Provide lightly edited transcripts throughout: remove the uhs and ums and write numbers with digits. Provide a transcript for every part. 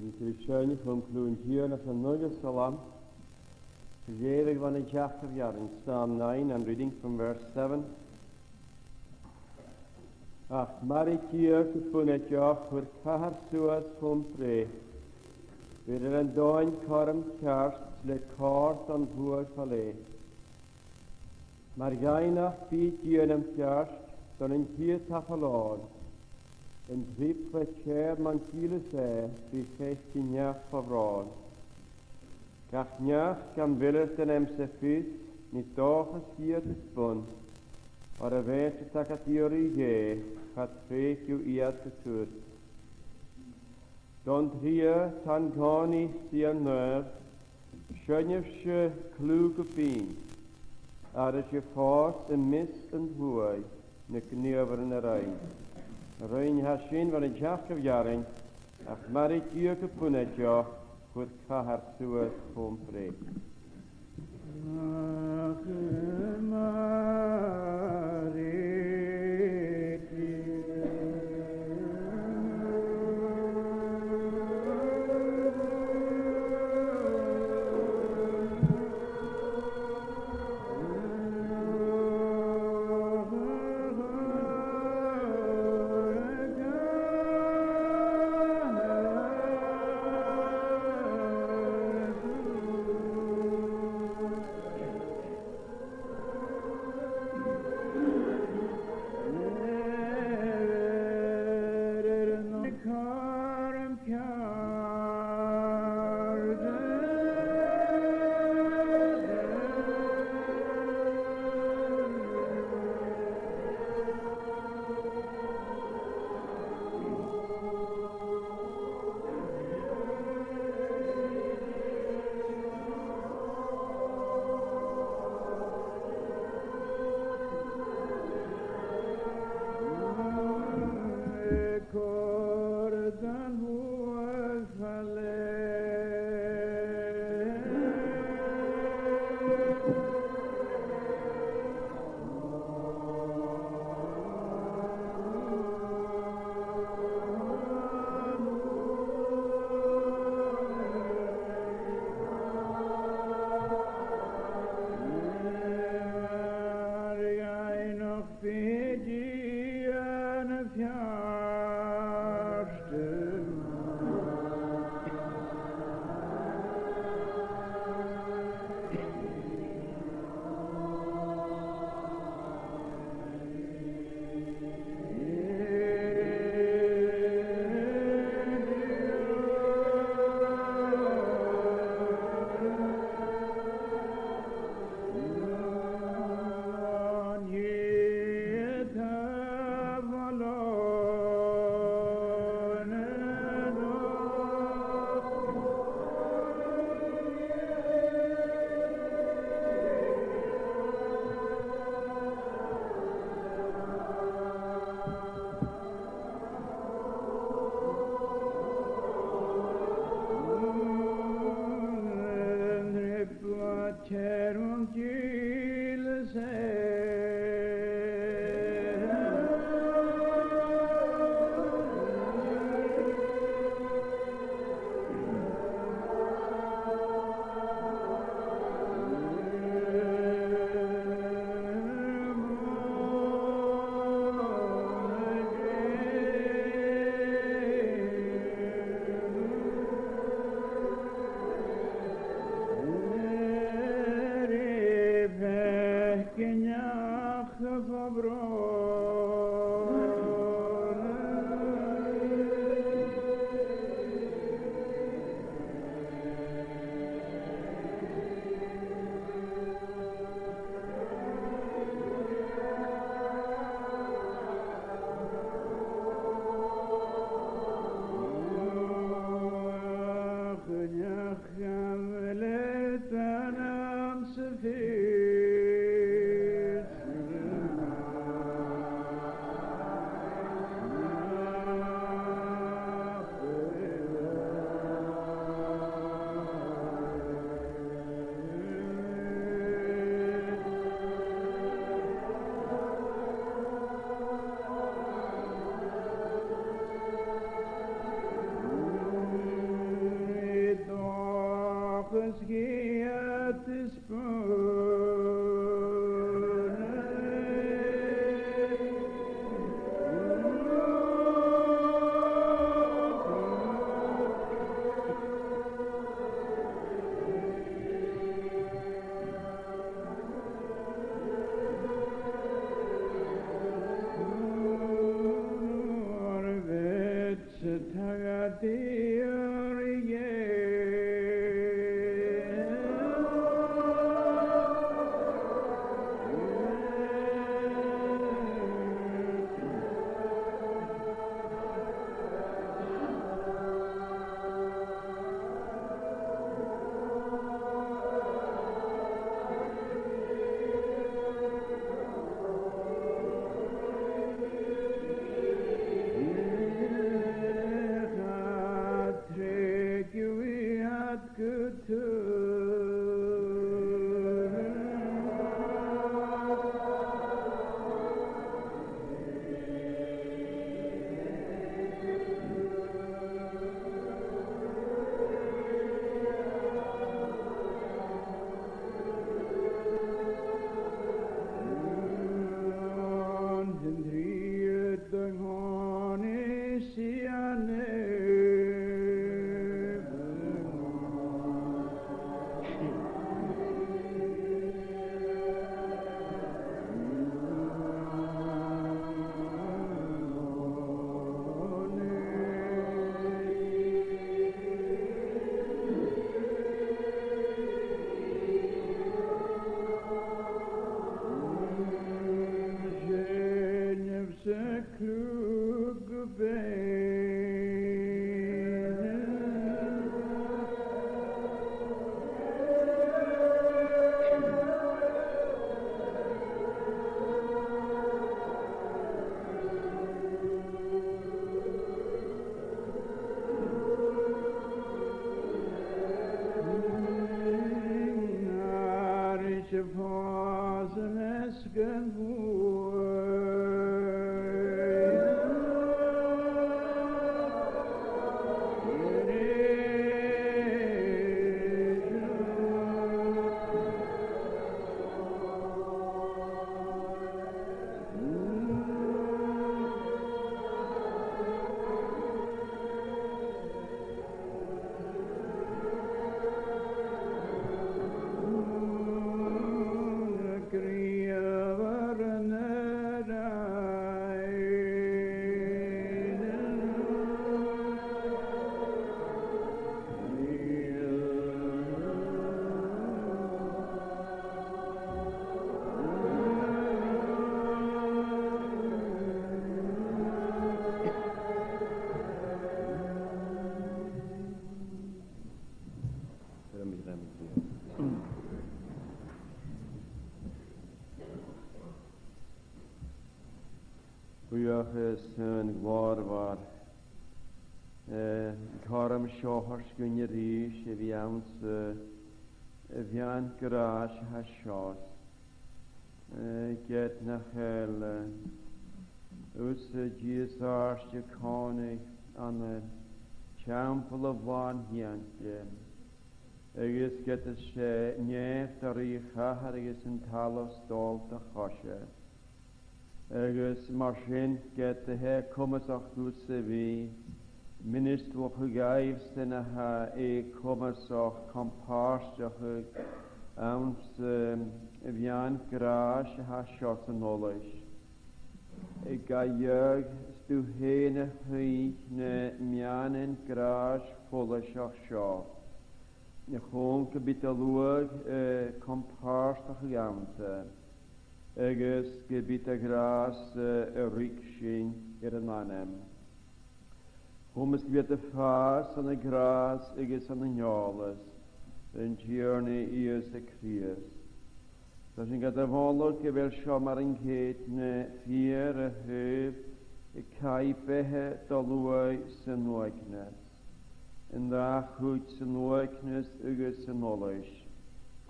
In Christiane van Kloentjerne van Salam, Vergeving van een jaar in Psalm 9 and reading from verse 7. Ach, Marie Kirke van het jaar voor kahar suas van pre. Weer een doin karm kerst le kaart aan boer valle. Maar gaina fiet jenem kerst dan een kier tafalaan. En drip wat keer man kiele zei, wie 15 jaar verraan. Gach njach kan willers den emse fys, niet doges hier te spun. Maar weet je dat het jullie je, gaat feek je iat getut. Dan hier tan gani sien neur, schönjefsche kluge fin. Als je vast en mist en hooi, ne knieuveren rein. Rein hashin van een jachkevjaring, ach maar ik je gepunet ja, goed kahar suas van pre. geht es Sön glorvar Karam Shohars Gunyarish Evians Evian Garash Hashos Get Nachel Us Jesus Jakone on the Chample of One Hiant Agus get a she Nef Dari Haharis and Talos Dol the Hoshe Agus Marshin get the hair comes of Lucevi, Minister of Hugaivs, then a ha comes of Compars, ounce Evian Grash, ha shot a knowledge. A gayug stu hene hui ne mianen Grash, foolish of shaw. The home could be the lug Compars of Hugamte. Agus gebiet a gras rikshin an anem. Homes wird a fas an a gras agus an a njoles, en journey is a krias. So sin gad a volog gevel shomar in ketne vier a höf, a kaipehe dalui sen oiknes. En da goed sen oiknes agus sen olish.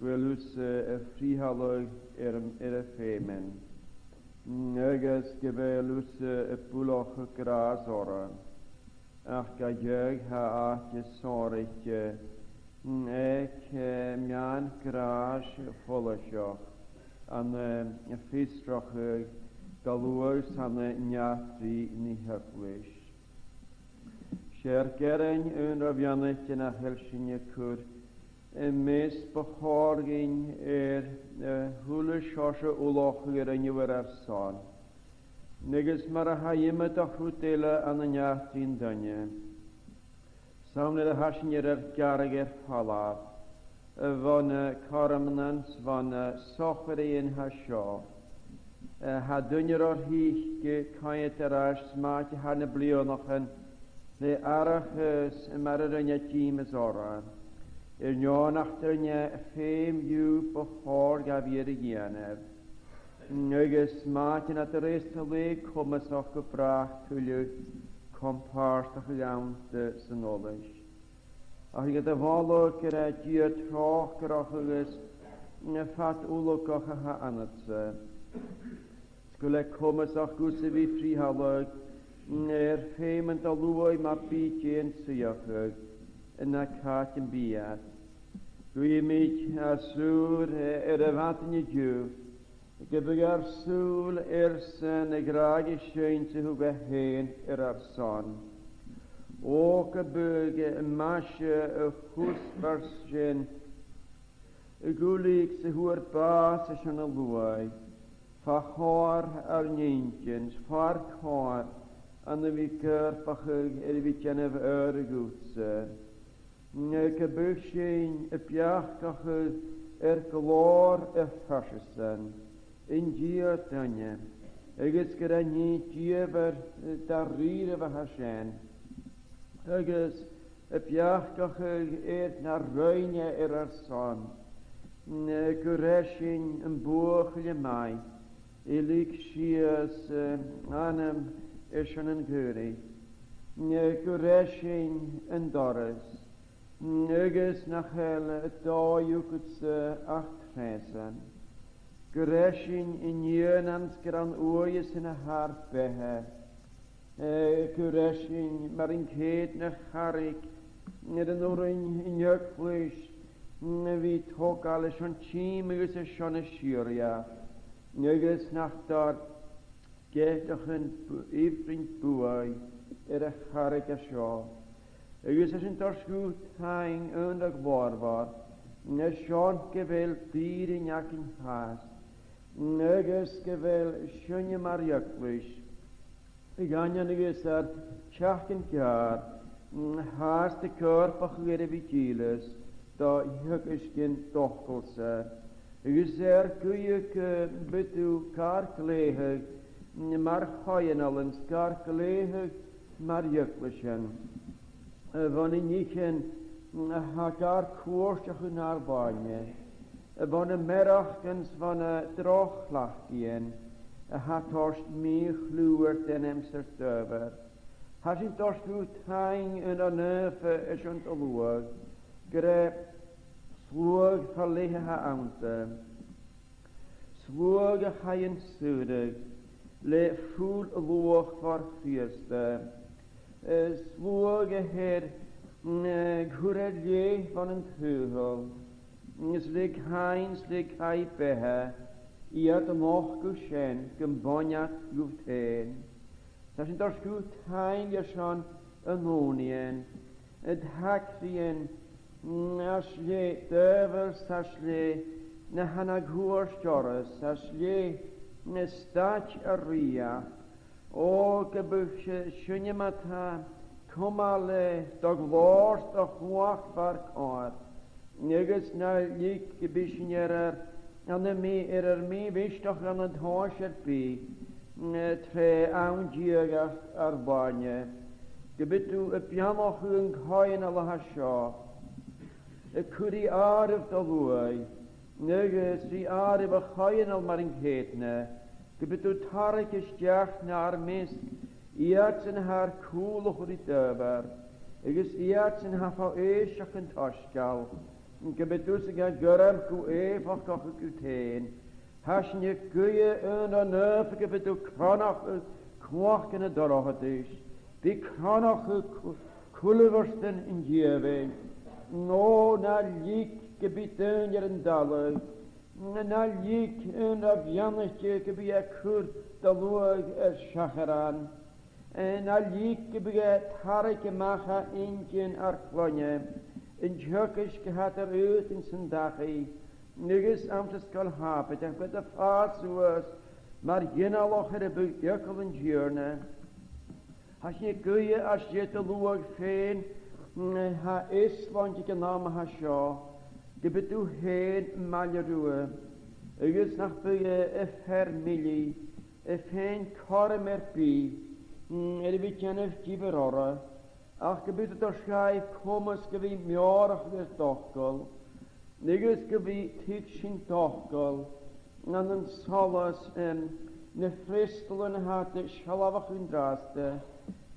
Gwelus a frihalog a femen. Agus gebelus a puloch a gras ora. Ach ga jeug ha achtje sorich Ek mian gras follow an fistrach galwys an niatri ni hyfwys. Sier geren yn rafianach yn a helsin y cwr mes bachorgin hwle siosio uloch yr yn ywyr ar son. Neges mar a haimad a hrwtela an y niatrin dynia. Sawn yr hasin yr garag falaf. Van karamnans van sochrein hasio. Ha dynier o'r hych caet yr as smaak han y blionochen le arachus mar yr yna tîm ys oran. Nion achter yna ffeim yw bachor gafir y gianef. Nygys smaak yn at yr eistelig cwmys o'ch gybrach twyliw compart o'ch iawn sy'n olys. Ach gyda folwg gyda dia troch gyrach ygys ffat wlwg o'ch ha anatse. Sgwle cwmys o'ch gwsy fi frihalwg ffeim yn dalwoi ma byd yn syiochwg yna cat yn biad. Dwi mig a sŵr y fatyn y diw. Gybyg ar sŵl sy'n y graag y sy'n sy'n hwg a hen ar son. O gybyg y masio y chwsbar sy'n y gwlyg sy'n hwyr bas y sy'n y lwai. Fa chor ar ninkens, far chor an y fi gyrpachig fi genef y gwtse. Gybyg sy'n y biachachig glor y ffasysyn. In dia dynia. Ygys gyda ni diafer darir y hashen. Ygys y biachachig na rwynia ar son. Gwresyn yn bwch y mai. Ilig sias anam eisiau yn gyrru. Gwresyn yn doris. Ygys na chael y doi wgwts ach tresan. Gwresyn yn yw'n ansgran oes yn y harp behe. Gwresyn mar yn ced na charig. Nid yn o'r yn ygwys. Fi togal eisiau'n tîm ygys eisiau'n y siwria. Ygys nachdar gedach yn ifrin bwai y charig eisio. Ygys eisiau'n dorsgwt hain yn y gwarfar. Eisiau'n gyfel dyr yn ac yn has. Ygys gyfel sy'n mar ygwys. Ganion ygys ar tiach yn gyar. Has dy cwrp ach gyda fi gilys. Da ygys gyn dochgolsa. Ygys gwyig bydw car glehig. Mar choen alens car glehig mar ygwysyn. Van yn nichen ha gar cwrstach yn arbanya. Van y merachgens van y drochlach gien, ha torst mi chlwyr den emser dyfer. Ha sy'n torst gwt hain yn o nef ys yn olwag, gyda slwag falleha ha awnta. Slwag a hain sŵrig, le ffwl lwach var fiesta. Slwag a her gwredd le van yn tŵhol. Slig hain, slig hai behe, iad y moch gwsien, gymboniat gwten. Sa sy'n dors gwt hain iasion yn onien, yd hacrien, as le dyfel sas le, na hana gwr stores, as le, na stach a ria, o gybwch sy'n ymata, cwmale, doglors o chwach bar cor. Nygys na lig gybysyn an y mi mi fysdoch an y dhos bi, tre awn diag ar banya. Gybytw y biamoch yn coen ala hasio, y cwri arif dalwai, nygys i arif y coen al mar yn cedna, gybytw tarig ysdiach na ar misg, iad sy'n har cwlwch o'r i dyfer, ygys iad sy'n haffa eisiach yn tosgal, Gebedus gan gyrram gw efach gach y gwtein. Hasn y gwy yn o nöf gebedu cronach y cwach yn y doroch ydys. Di cronach y cwlywyrsten yn diefe. no na lik gebieden jaren dalig, na lik een of jannetje gebi kur de loog shacharan, na lik gebi tarike macha injen arklonje, in jukkisch gehad uit in zijn dagie, nigus amtes kal hapet, en met de faasuus, maar jena locher de jukkel en jurne. Als je goeie als je te loog feen, ha is want je naam ha sho, de bedoel heen maljeroe. Ik is nog bij je familie, geen kormer pi, er weet je niet giverore. Ach gebied door schijf kommes gewie mjorig des dokkel, nigus gewie tikschen dokkel, en een solas ne fristelen had de schalavach in draste.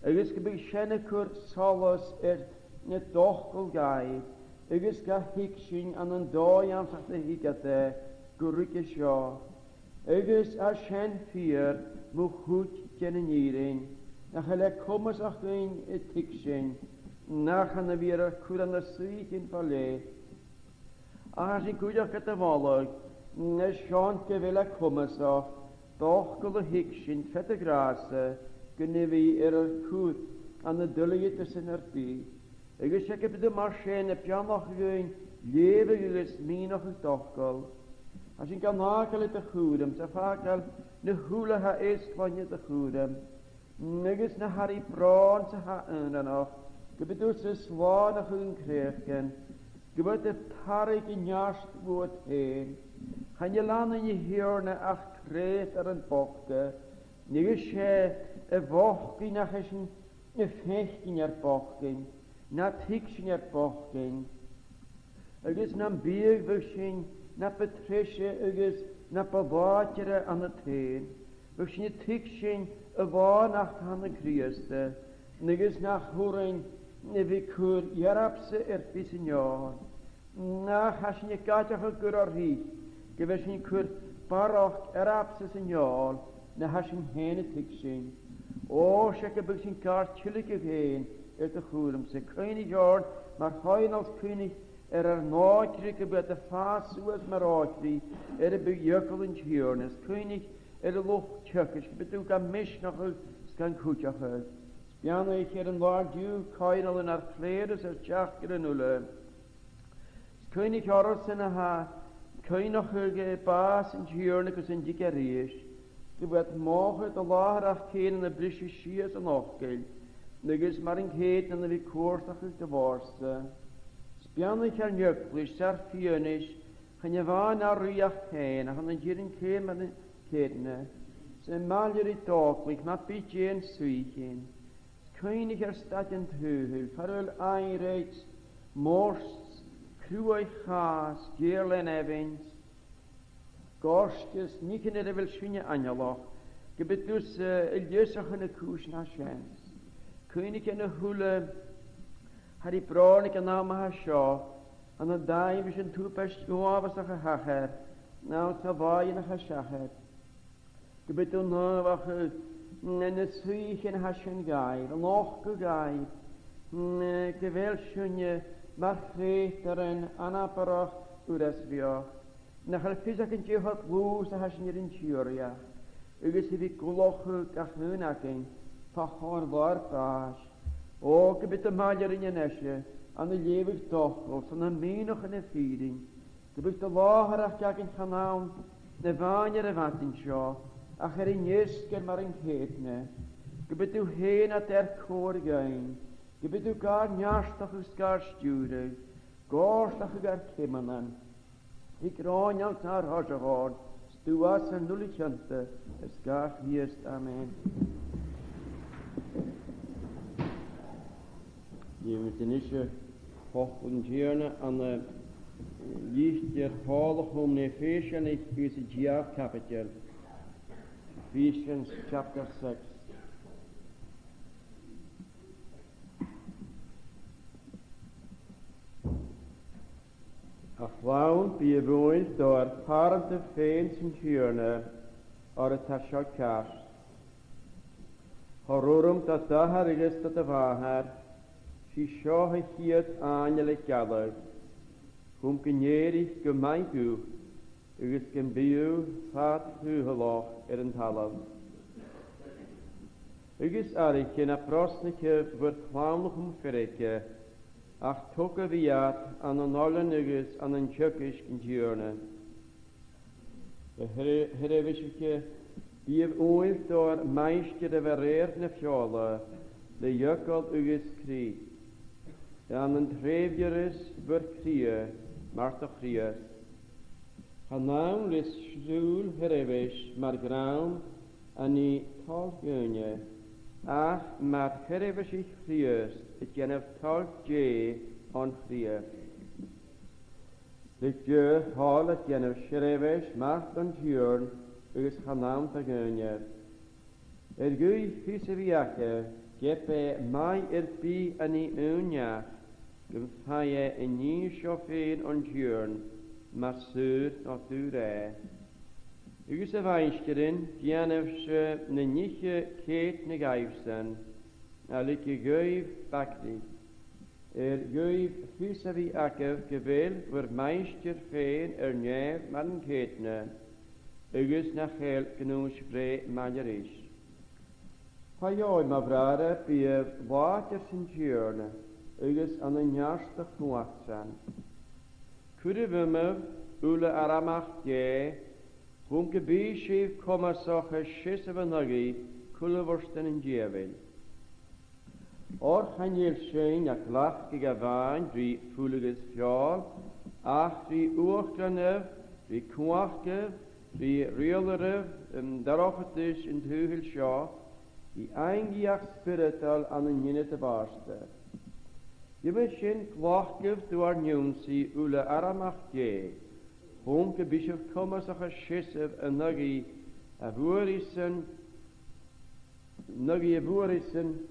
Ik is gebied schenekur solas ne dokkel gai. Ik is ga hikschen aan een dooi aan zich de hikate, gurike sjo. Ik is a schen vier, mo goed genenieren. Nach hele kommes ach in tikschen, nach an weer kuran de suik in valle. Als ik goed ach te wallig, ne schon gewille kommes ach, doch gule hikschen fette grase, genevi goed aan de dullige tussen erpie. Ik is ik heb de marchen heb je nog gewoon leven is mij nog een dokkel. Als ik kan nakelen te goedem, zo vaak al de hule ha is van je te goedem. Niks na Harry Braun ze ha en nog. Ik bedoel ze zwaar nog een krijgen. Je wordt de tarik in jast woord heen. Gaan je landen je hirne ach kreet er een bokte. Niks je een wochke nach een vechten er bokte. Na tikschen er bochten. Het is na bierwischen, na Patricia, het is na bewaardere aan het heen. We zien tikschen, waar nach aan de Christe. Het is na horen, we kur jarapse pisinjaar. Na haschen je katje kurari, geweschen kur parach erapse signaal. Na haschen hene tikschen. O, schekke bukschen kaart chillige heen. De goedem, ze koning jord, maar hij als koning nooit bij de faas zoals maar uitrie, bij jukkel en tjurnes, koning de lucht tjukkers, bedoel kan mis nog uit, kan koetje uit. Spianne ik een waar duw, koning en haar kleren, zo tjakker en ulle. Koning horos en ha, koning nog baas en tjurnes en dikke reis. Je wordt morgen de lager afkeren en brisje schiers en opgeld. Niks maar een keet en de koortig is de worste. Spiannig aan juklisch, zar fionisch, gaan je waan naar riach heen, gaan een jirin keer met een ketne. Ze maljer tokelijk, maar beetje en suichen. Koning er staat in het heugel, verul einreits, morst, kruoi gaas, geerlen evens. Gorskes, niet in de wil schwinje anjaloch, gebet dus iljesach in de koes naar schens. Koning in de hule, had die bronik en naam haar schaaf, en de daai was een toepest, was nog een hacher, nou het zou je nog een schacher. Gebet toen nog en de suich in haar schoen gai, de nog gai, geweld schoenje, maar veteren, anaparach, uresviach. Nach een visakentje had woes, haar schoen in tjuria. Uges heb ik gelochuk, ach nunaking. Pachor warpaas. Ook een beetje maljer in je nesje, aan de levig tochel, van een menig en een viering. Je bent de lager ach in gaan de wanjer en wat in scho, ach in jesker maar in keetne. Je bent u heen at koor gaan. Je bent u gar njastach us gar stuurde, gorstach gar kimmenen. Ik roon jou naar hoge hoor, stuas en nullichante, es gar hiest, amen. Je moet de nisje volgende aan de licht der heilig om de feestje en ik is het jaar kapitel. Ephesians chapter 6. Achwaun bewoond door parente feens en tjurne, or het tashokas. Horurum dat daar is dat de waarheid. Si seo hiad ángel galar, gynéirich gymaigw, agus gyn byw fad hwhylach an talaf. Agus arich yn a prosnike fyr chlawnach ffyrike, ach toga fiat an an olan agus an an tjökish gyn diurne. Herefisike, byf oil door meistir a vereer na fjola, le jökol agus kri. An an trefjeris fyr krie, marta krias. Hanawn lys sŵl herefis mar grawn an I talgynne, ach mar herefis ich krias, et genef talgje on krie. Le djö hal et genef herefis mart an tjörn, agus hanawn talgynne. Gwy fysa fiake, gepe mai bi an I unjach, gymfaie en ni siofin on tjörn, maar zuur nog dure. Ugus a vainskeren, dianefse ne niche keet ne gaifsen, a like guif bakti. Guif fysavi akev gevel voor meister feen neef man keetne, ugus na gel genoes vrij majerisch. Hajoi ma vrare bie water sin tjörne, ugus an een jarstig nuachsan. Kudevummer, ule aramach je, gebieschief komma soche schisse van nagi, kulleworsten in jevel. Or hanjel schein a klach gegavaan, drie voeliges fjall, ach drie oorklanev, drie kwachkev, drie reelerev, daarop het is in het hugel sja, die eingiach spirital an een jinne te barste. Je misschien kwachkev door nieuwsi ule aramach je, gebieschief komma soche schisse en nagi, a voerissen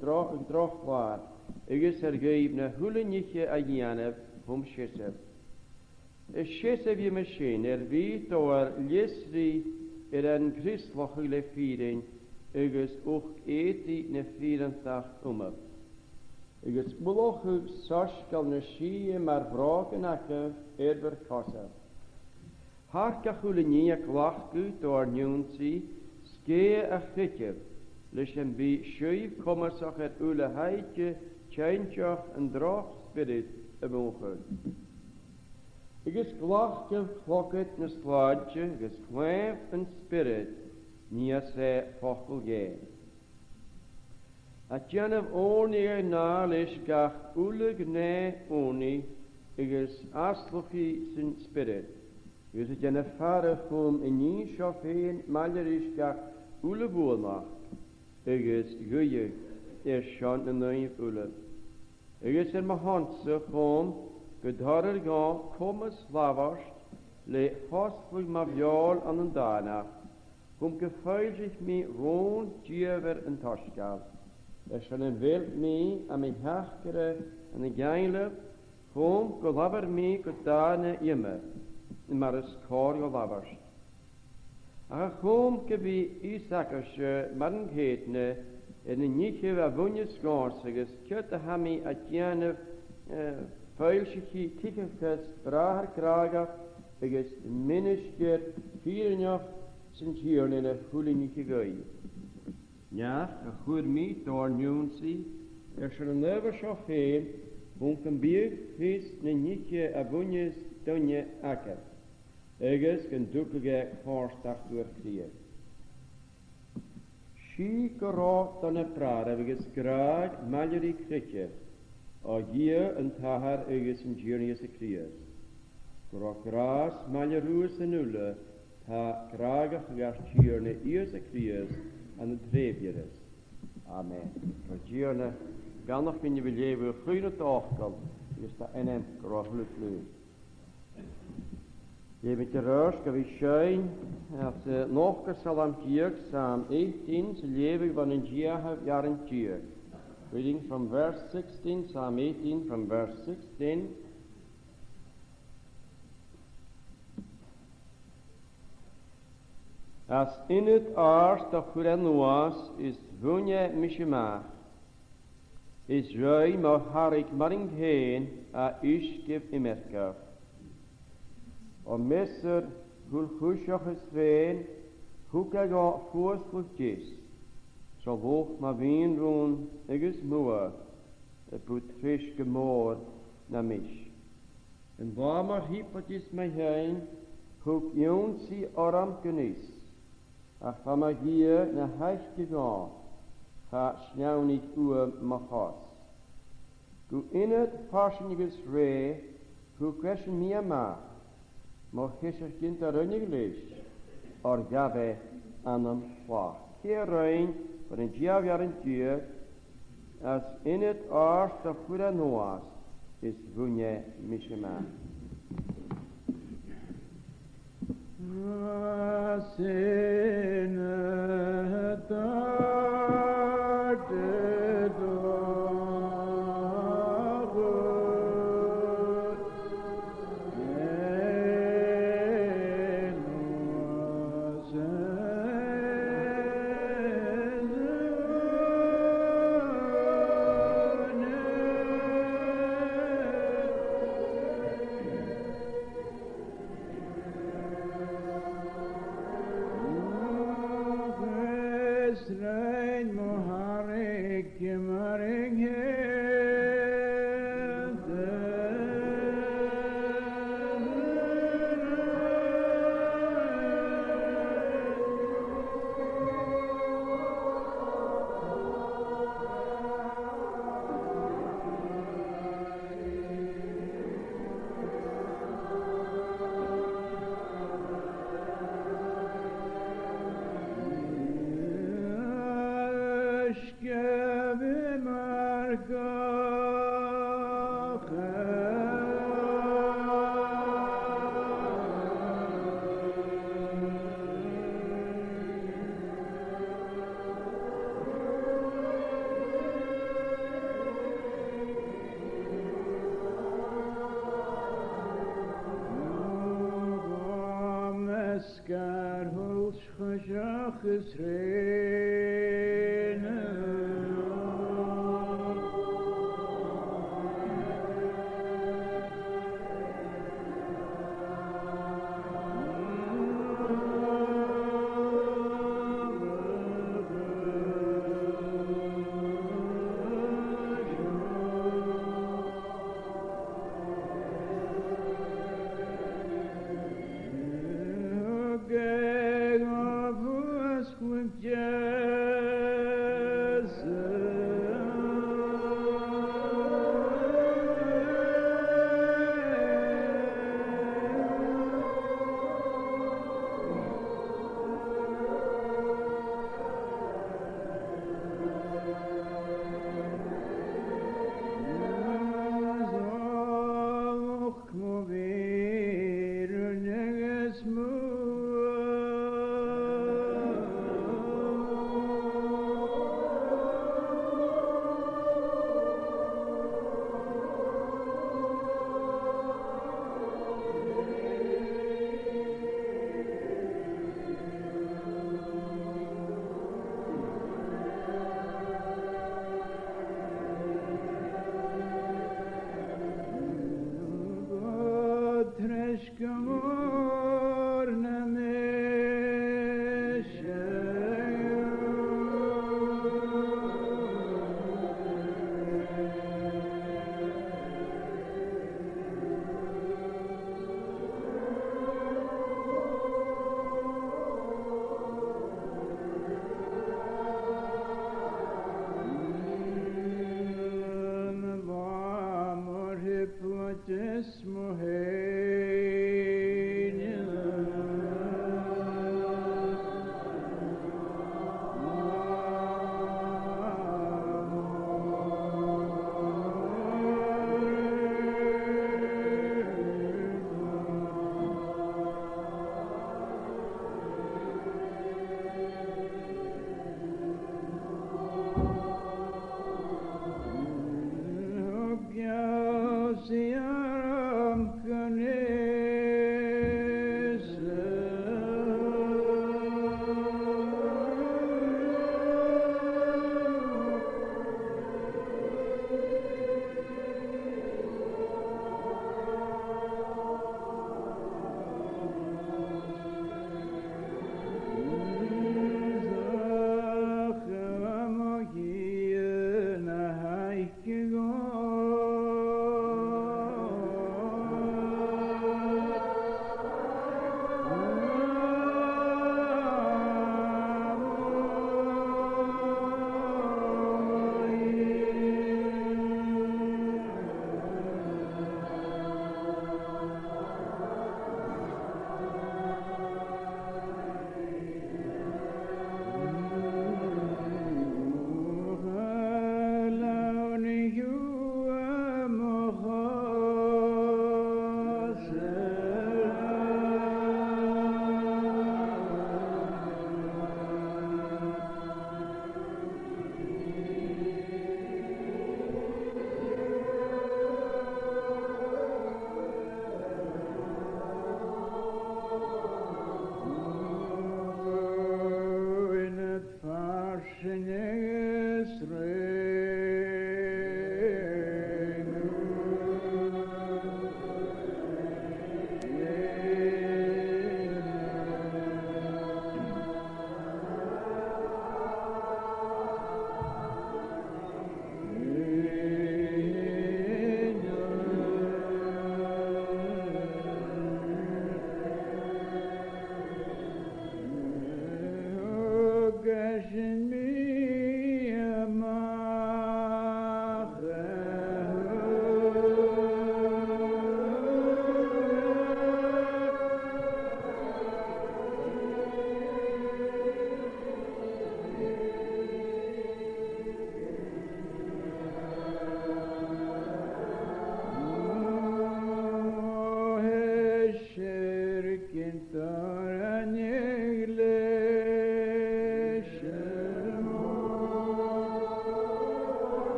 drochwaar. Igus geibne huleniche a janef schisse. Schisse wie machine wie door lisri en christlochule viering, igus ook eti ne 84 Igus bulochu soskal ne schie maar vragen akke verkossen. Harka hulenia klachku door nieuwsi, skee a chitjev, lichen bi schuif kommersach het ule heitje, tjentjach en droog spirit emogen. Igus klachke klokket ne slaadje, igus kwef en spirit, nia se fochel ge. At jenev onie nalish gach ule gne oni, igus aslochi sin spirit. Igus het jenev fare chum in nie schofeen malerish gach ule boelmacht. Igus guye schon een nieuw ule. Igus ma handse chum gedharer gaan kommes lavast le hosvig ma vjol an een dana. Gefuil zich me roon djever en toskal. Schon een wild me aan mijn hachkere en een geile gelaber me gedane immer. Maar is kor gelavast. Ach gebi Isaac'sche marnketne en een nietje wa wunjes gansiges kjöte hami at jane feilschichi tikkelkes braher kraga eges minisker vierenjoch sintjörn in een hulinieke gui. Ja, a goed mi door nieuwsi, schon een neuwe chauffeur, bunken bier vis ne nietje a wunjes donje akker. Eges kan dukkelige voorstag doorkriegen. Schie geraakt dan een praat, eges graag maljeri kritje. A hier een tahar eges een journeyse kriers. Geraak gras maljeroes en ulle, ta graag gastjerne eerste kriers aan het treefjeres. Amen. Gastjerne, kan nog kun je beleven, groene tochtel, is dat en hem graag lukt. Je bent gerust, dat is schön, als nog Psalm 4, Psalm 18, ze leven van een jaar in Tier. Reading from verse 16, Psalm 18, from verse 16. As in het aars dat goed en was, is wunje mishemach. is rui mo harig maring heen a usgif imerkaf. O messer gul chusioch is veen, hoeka ga fuos gis, so woch ma wien roon egus moa, boet frisch gemoor na misch. En waar maar hypotis my heen, hoek joon si aram genis, ach van my hier na huis gegaan, ga snel niet uur machas. Go in het farsieniges ree, go question meer maar gisser kind er runniglish, or gabe anam kwa. Hier rein, voor een jaar in duur, as in het aard of goede noas, is wunje mishema. Was in het aard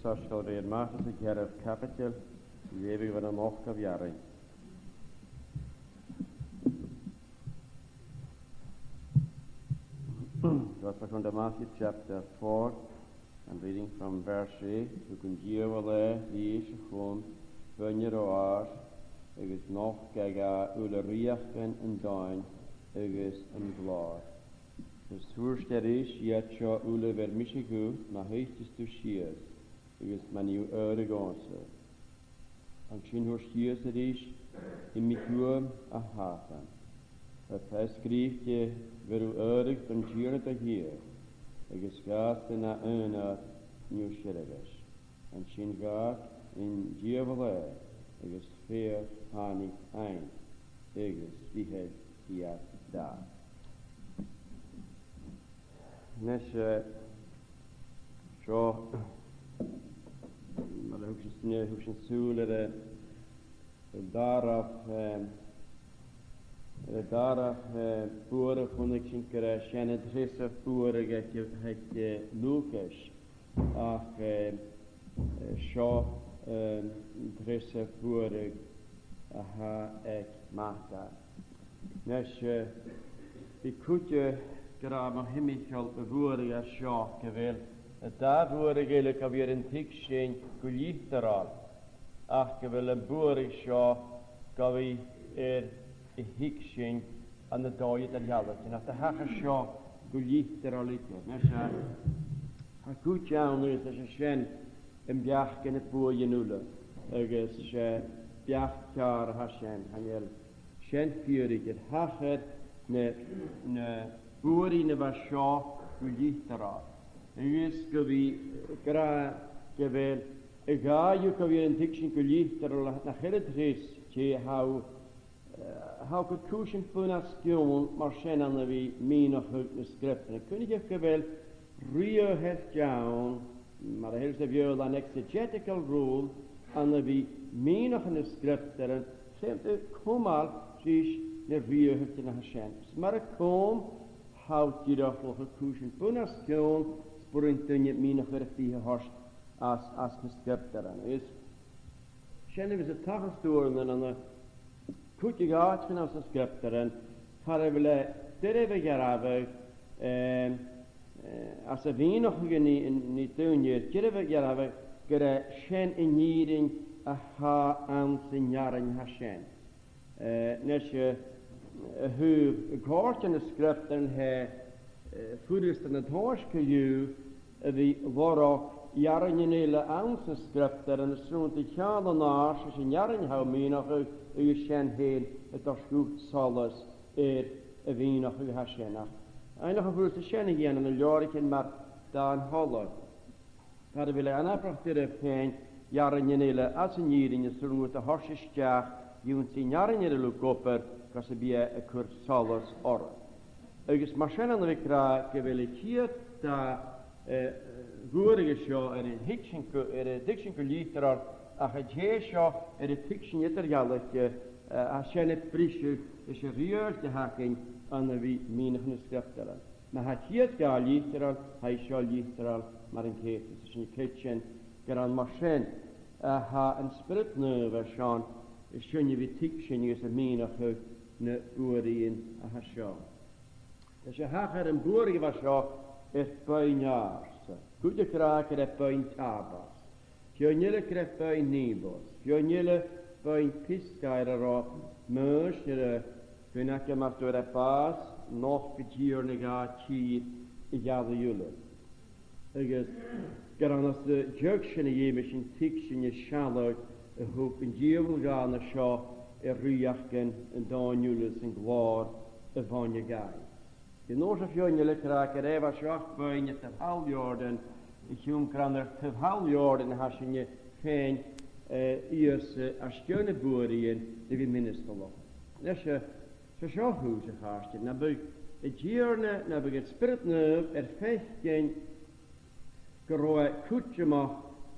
Sashkal reed maatjes ik her of kapitel, levig van een mocht of jaren. Dat was from the Matthew chapter 4, I'm reading from verse 8, who can jeewele die gewoon bunjer oar, is nog gaga ule riachen en dain, is een glaar. Dus hoerster is, jetja ule ver mishigu, na heistis tu shies. Is man nieuw eure ganse. En zien hoe stiers het is, in mij kuur a haten. Het schrijft je, weer u eurig van jieren te hier. Is gaat na een nieuw schirriges. En zien gaat in jiervele, is veer hanig ein. Is die het hier daar. Nesje, zo. Maar hoe zijn zullen daaraf boeren kon ik zien krijgen zijn het risse boeren het Lucas ach zo risse boeren aha ik maak dat nes ik kutje graag hemmichel boeren zo gewel daar boeren eigenlijk alweer een tikje geliefder ach gewel een boeren zo kan we hikschen aan de dooie der jalletje. En als de hager zo geliefder al ik heb. Dus ha goed jou nu is als je een bjach in het boerje nullen. Dus bjach jaar hasjen. En je sjen vurig het hager ne boerine was zo geliefder al. En je is gra gewel. Ik ga je kan weer een tikje geliefder al naar het is. Je hou how could cushion funaskion marchen aan de menig de skriften. Kun je gewel rio het down, maar here's the view an exegetical rule aan de menig de skriften. Seemt het komal zich de rio het na hashen. Maar kom houdt je dat voor cushion funaskion spurintun je menig die harst as de skriften is. Schenne we het tagesdoorn aan de Kut je gaat van als een scripteren, gaan we terwijl geraven, als we weinig niet doen, terwijl geraven, gera shen in jiering ha aan zijn jaren hashen. Nes je hoe kort in de scripteren he voedest in het hoorske ju, die waarop jaren in hele aan zijn scripteren, zo'n te gaan daarnaar, als een jaren hou mee nog je shen heen, het is goed alles y fi noch yw hasienach. Ein noch yn fwrs y sien i gian yn y liorig yn mar da'n holod. Par y fyle anabrach dyr y pen, jarin yn eile as yn yirin y srwyd y horsis diach, yw'n sy'n jarin yn y goper, gos y bia y cwrs solos orau. Agus mar sin an gra go bhfuil chiad da gúige seo ar a diction go lítar a dé seo ar a tiction idirgealacha a sinna brisú is a riúil de hacinn an a bhí mínach na scriptara. Na ha chiad gá lítar ha seo lítar mar an chéit is sin kitchen gur an mar sin ha an spirit nuva seán is sinne bhí tiction is a mínach na búiríon a ha seo. Is je hacher een boerige was zo is buinjaars. Goede kraken is buin tabas. Fionjelle krijgt buin nibos. Fionjelle buin piskeider op. Meus je kun ik maar door de paas nog gejierne gaat hier in jaren jullie. Ik gaan als de junction je misschien tikschen je shallow hoop in jevel gaan naar zo ruiachen en dan jullie zijn gloor van je gaai. De noos of jonge lekkeraker, hij was jacht bij je te haljorden. Ik jong kan er te haljorden, als je geen eerst als schöne boeren die we minister lopen. Dus zo goed ze haast. Dan ben ik het jaren, dan ben ik het spirit nu, vechten, geroe kutje mag,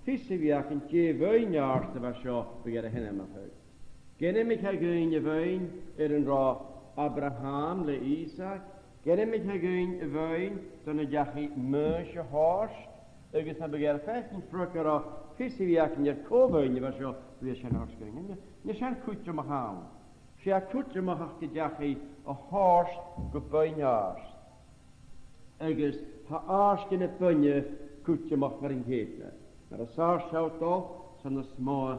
vissen wie ik een keer wijnjaars te was zo, begin ik hen maar uit. Kennen mij geen je wijn, een ra Abraham, le Isaac. Geren met geen wijn, dan het je meisje haast. Ik heb begrepen feiten vroeger al vissen wie ik in je koolwijn was zo weer zijn haast ging. Je zijn kutje mag aan. Je kutje mag ik je een haast op een haast. Ik is haast in het bunje kutje mag maar in geven. Maar als haast houdt al, zijn de smalle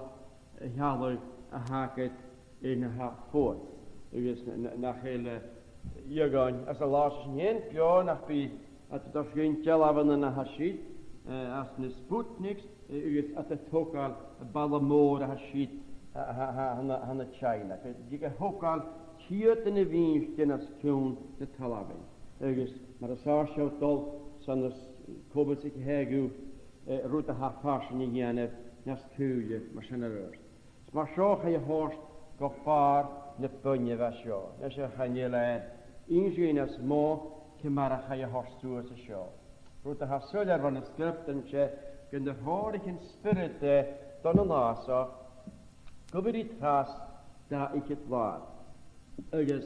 haler haket in haar voort. Ik is naar hele je gaan als de laatste niet ja nach bij het dat geen tjelaven en hashit als een Sputnik is at het ook al ballamor hashit aan het China je kan ook al hier in de winst als kun de talaven is maar de saarschot al zonder komen zich hegu route haar fashion in jane nas kuuje maar zijn er maar zo ga je horst gevaar de punje was jo dus je gaan je Ingeën as mo kemara ga je horstu as a show. Ruta ha solar van het script en je kun de hoorige spirit dan een nasa. Goberit has da ik het laat. Dus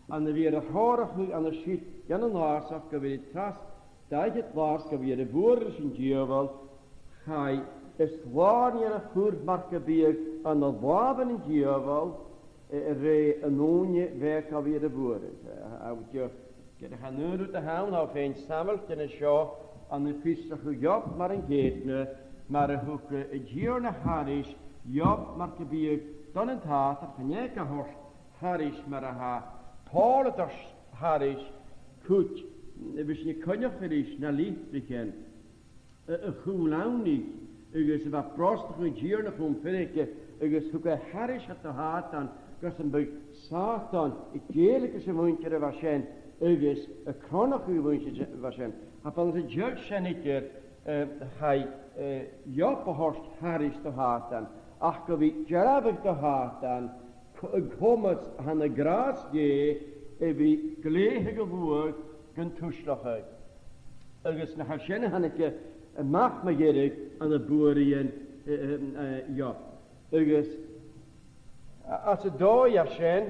aan de weer hoorige aan de shit jan een nasa goberit has da ik het laat goberit de boerders in jevel. Hij is waar je een goed marke bier aan de wapen in jevel. Re een oonje werk alweer de boeren. Je gaat nu uit de haan of een samelt in een show aan een piste job maar een geetne, maar een hoek het hier naar Harris job maar gebied dan een tater van je kan horst Harris maar ha Paul dat Harris goed wist je kan je verlies naar liefdigen een goed launig is wat prostig met hier nog om verreken is hoek Harris het te haat dan gas een bij Satan, ik eerlijk is een woontje was zijn, is een kronach uw woontje was zijn. Van de judge zijn ik hij Joppehorst Harris te haten, ach wie Jarabik te haten, kommet aan de gras je, wie gelegen woord, kunt toeslagen. Is naar Hashem han ik mag me gerig aan de boeren Job. Is als het doorjaar zijn,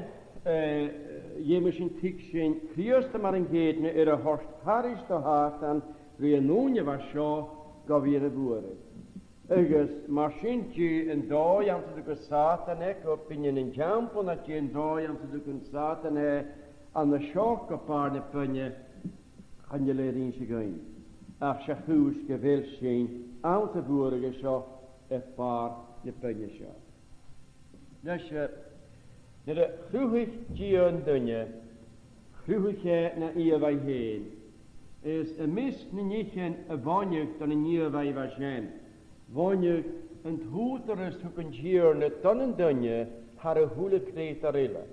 je moet een tikje krioste maar een geetne, horst Harris te haten, wie een noenje was zo, ga weer de boeren. Dus machientje een doorjaar te doen Satan, op in een jampo, dat je een doorjaar te doen Satan, aan de schok op paar punje, aan je leren gaan. Ach, je huis gewild zijn, aan de boeren zo, een paar punje zo. Dus de groeig tien dunje, groeig naar Ierwij heen, is een mis niet een wanneer dan een Ierwij was zijn. Wanneer een hoeder is ook een jierne dan een dunje, haar een hoele kreetarille.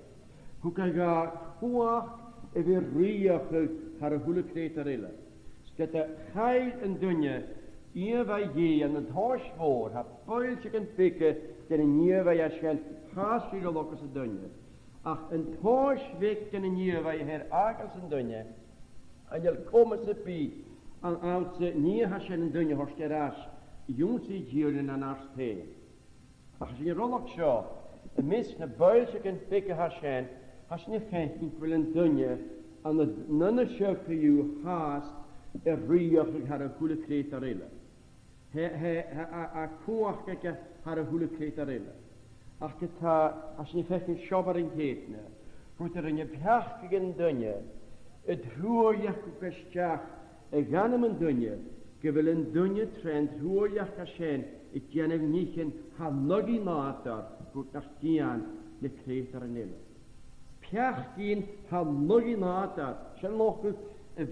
Hoe kan je gewoon even riechen haar goede kreterille. Dat de geil en dunje, hier wij je en het huis voor, het puiltje kan pikken, dan hier wij je schijnt, haast je lokkers en dunje. Ach, een huis weg dan hier wij her akels en dunje. En je komen ze bij, en als ze niet haast en dunje hoort je raas, jongens die hier in een arst heen. Ach, als je rollok zo, een mens een puiltje kan pikken haast en, als je niet geen wil een dunje, en het nunnesje je haast, riechen haar een goede kreterille. Hij koorkeke haar een goede kreterille. Als je vecht een schabbering heet, moet er in je pjachtigen dunje, het hoor je bestjach, gaan hem een dunje, je wil een dunje trend, hoor je geschehen, ik ken hem niet in haloginator, goed naar tien, de kreterille. Pjachtin haloginator, zal nog goed,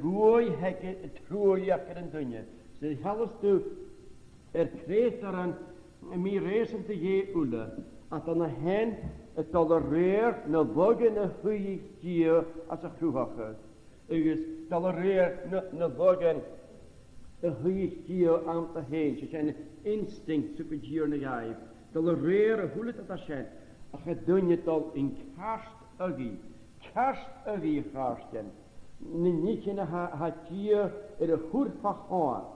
vooi hekken, het hoor je een dunje. Ze alles toe, kreeg er een meer reizen te geven, als dan een hen, het tolereert, een wogen een goede dier, als een goede. Dus tolereert, een wogen een goede dier aan te heen. Ze zijn instinct, zo'n dier niet geef. Tolereren, hoe het dat zijn. Als je dunje tot in karst uggie karsten. Niet in het dier in een goed verhaal.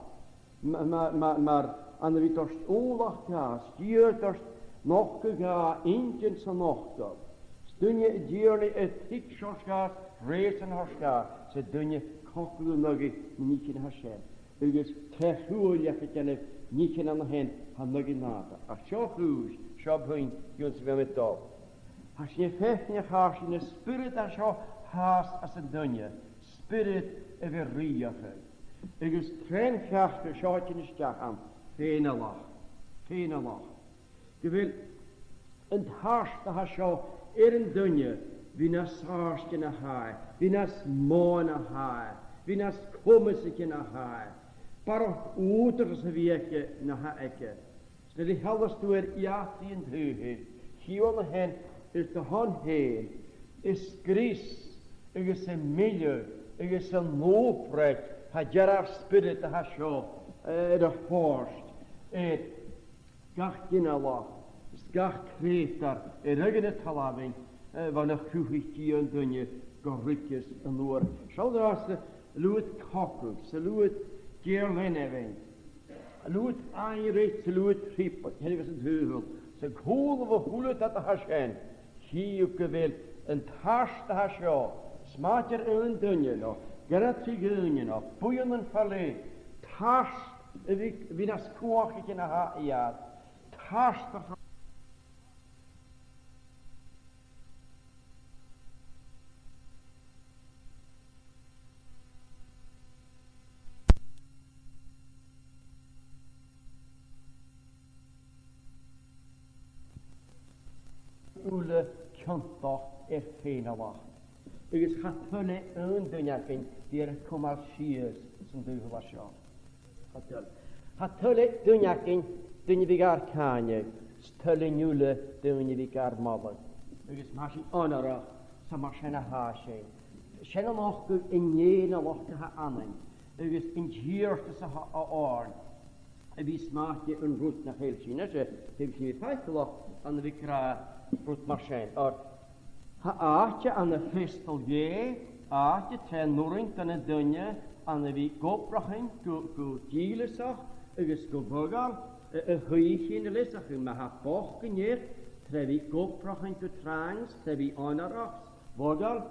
Maar aan de witorst oorlog gaat, stier dorst nog gegaan, eentje zijn nog dat. Stunje dierne het tikschors gaat, reizen hors gaat. Ze dunje kokkelen nog niet in haar schijn. Dus tehuur je het niet in aan de hand, han nog in nader. Als zo goed, zo bring je ons weer met op. Als je vecht in je haast, in de spirit als zo haast als een dunje. Spirit even riechen. Dus train graag de shortje in de stad aan. Geen lach. Je wil een haast dat has zo een dunje. Wie naar saarstje naar haar. Wie naar smoor naar haar. Wie naar kommersje naar haar. Paar ouders wieke naar haar ekke. Stel die helder door ja die in het hier aan de hand is de hand heen. Is Christ. Is een milieu. Is een loopret. Het jaar spirit dat has zo. De horst. Het gach in Allah. Het gach kreter. Het ruggen het halaving. Wanneer kuchig die en dunje. Gerukjes en loer. Zal er als de lood kokkels. Ze lood geerleneving. Lood aanricht. Ze lood riepert. Het is een heugel. Ze koelen we hoelen dat er has zijn. Hier ook wil. Een taas dat has zo. Smaak er een dunje nog. Gerrit zigeunen nog. Boeien en verleed. Taas. Wie dat koortje naar haar jaart. Taas ervan. Oele kan toch geen wacht. Dus gaat hulle een dunjakin die er commercieus zijn duivel was ja. Gaat hulle dunjakin dunje vigar kanje, stulle njule dunje vigar mallen. Dus maar zijn honora, ze maar zijn haasje. Zijn nog in jene wachten ha annen. Dus in jeerte ze ha oorn. En wie smaakt je een roet naar heel zien? Ze heeft niet feitelijk aan de vikra roet marschen. Ha aatje aan de festelje, aatje ten noring ten een dunje, aan de wie gopraching, go tiele zag, dus go bogar, een goeie in de lissach, maar ha bochen hier, tre wie gopraching go trangs, tre wie anarachs, bogar,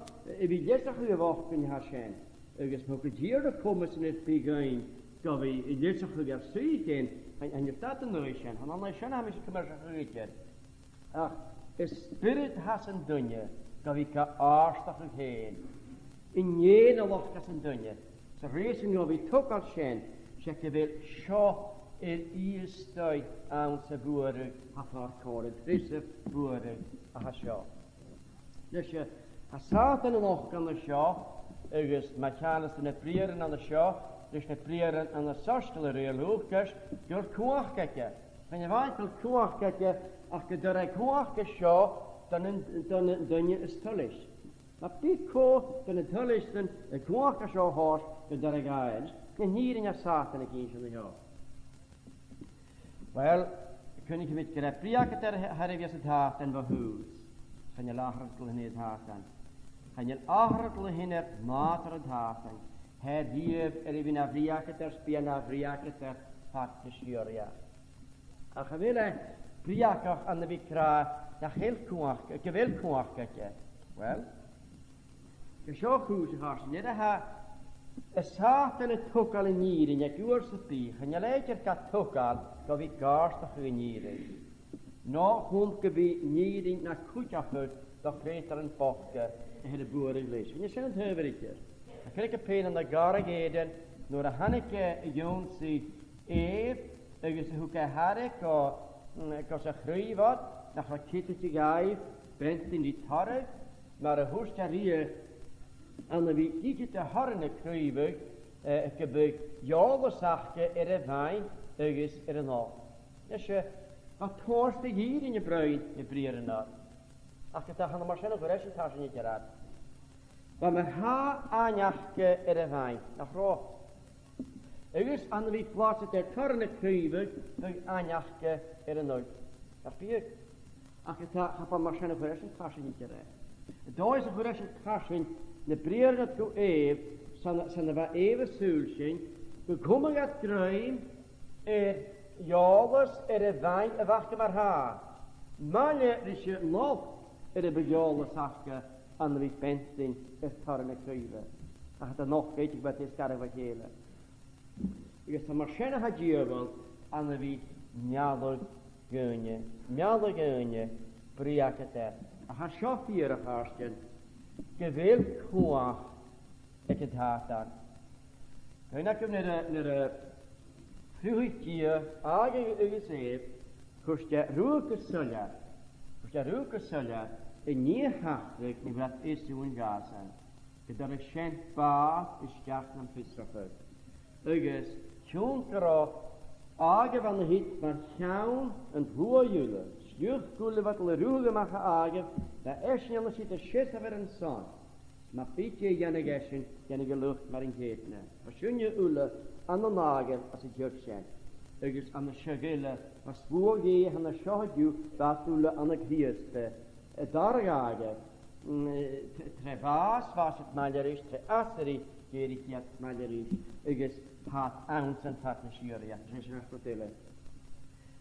wie lissach je wachten ha schijn. Dus nog het hier de komen ze niet begaan, dat we lissach je zieken, en je staat er nooit zijn, en dan zijn we commercieel. Ach, de spirit has een dunje. Dat we kan aanstaan heen. In jene locht als een dunje. Ze reizen nog wie toch als zijn. Zeg je wil zo in je stuit aan zijn woorden. Afhaakkoren. Trisse woorden. Aha zo. Dus je zaten nog aan de show. Dus mechanisch te neprieren aan de show. Dus neprieren aan de sostele reel hoogkast. Door koorketje. En je weet wel koorketje. Als je door een koorketje show. Dan je is tullig. Maar Pico, de tullisten, de kwaakker zo hoort, de dergaans, en hier in je Satan ik eens in de jou. Wel, kun je met gerepriaken ter herwees het hart en behoed. Gaan je lagertel in het hart aan. Gaan je lagertel in het mater het hart aan. Het dief in een vriaken ter spien, een vriaken ter hart te schuren, ja. En je wil een vriaker aan de wikra, dat heel kwaakker, je wil kwaakertje. Wel, je zou goed gaan, je dat het Satan het tokkal in hier in je koerse pieg, en je lekker kan tokkal, dat we karstig in hier. Nou komt je bij hier in naar koetjafut, dat kreeg er een pakje in de boeren gelezen. En je ziet het heuveltje. Dan krijg je pijn aan de garen geden, door de hanneke jonsie eef, en je hoe je harre kan ze groeien wat, dan ga je kittetje geef, bent in die tarre, maar de hoesterie en dan wie ik te harne kruiwig, ik heb jaren zachtje in de wijn, ergens in de nacht. Dus wat toorste hier in je bruin, je brieren naar. Als je dat aan de machine voor is, het niet geraakt. Maar met haar aanjachtje in de wijn, dat groot. Ergens aan de wie plaatsen te harne kruiwig, aanjachtje in de nacht. Dat zie ik. Als je dat aan de machine voor is, het niet geraakt. Daar is voor is het de breer dat go eef, zijn er wat even zulchen, we komen het kruim, jales, de wijn, wachten maar haar. Manje is je nog, de bejale zachtje, aan de pensten, het tarne kruiven. Als het nog weet ik wat is, kan ik wat gelen. Ik is de machine had je wel, aan de wie, njadel geunje, priaketet. Als je schaffieren haarstjen, geweld kwaad, ik het hart aan. En dan kom naar de vroegje, gezegd, kost je roken zullen, en niet hartelijk, in wat is zo'n gas aan. Dat is geen baas, is jacht en visserfut. Dus, schoon keraf, agen van de hit, maar schaun en hoor jullie. Sluchtkoelen wat de roegen mag agen, dat is niet anders zitten schissen weer een zon. Maar beetje jenne geschen, jenne lucht maar in geetne. Als je ulle aan de nagel als het juk zijn. Dus aan de schagille, als voor je aan de schagju, dat ulle aan de grieeste. Daar gagen, tre vaas was het malerisch, tre asseri, gerig het malerisch. Dus had angst en had een schuur, ja, dat is nog vertellen.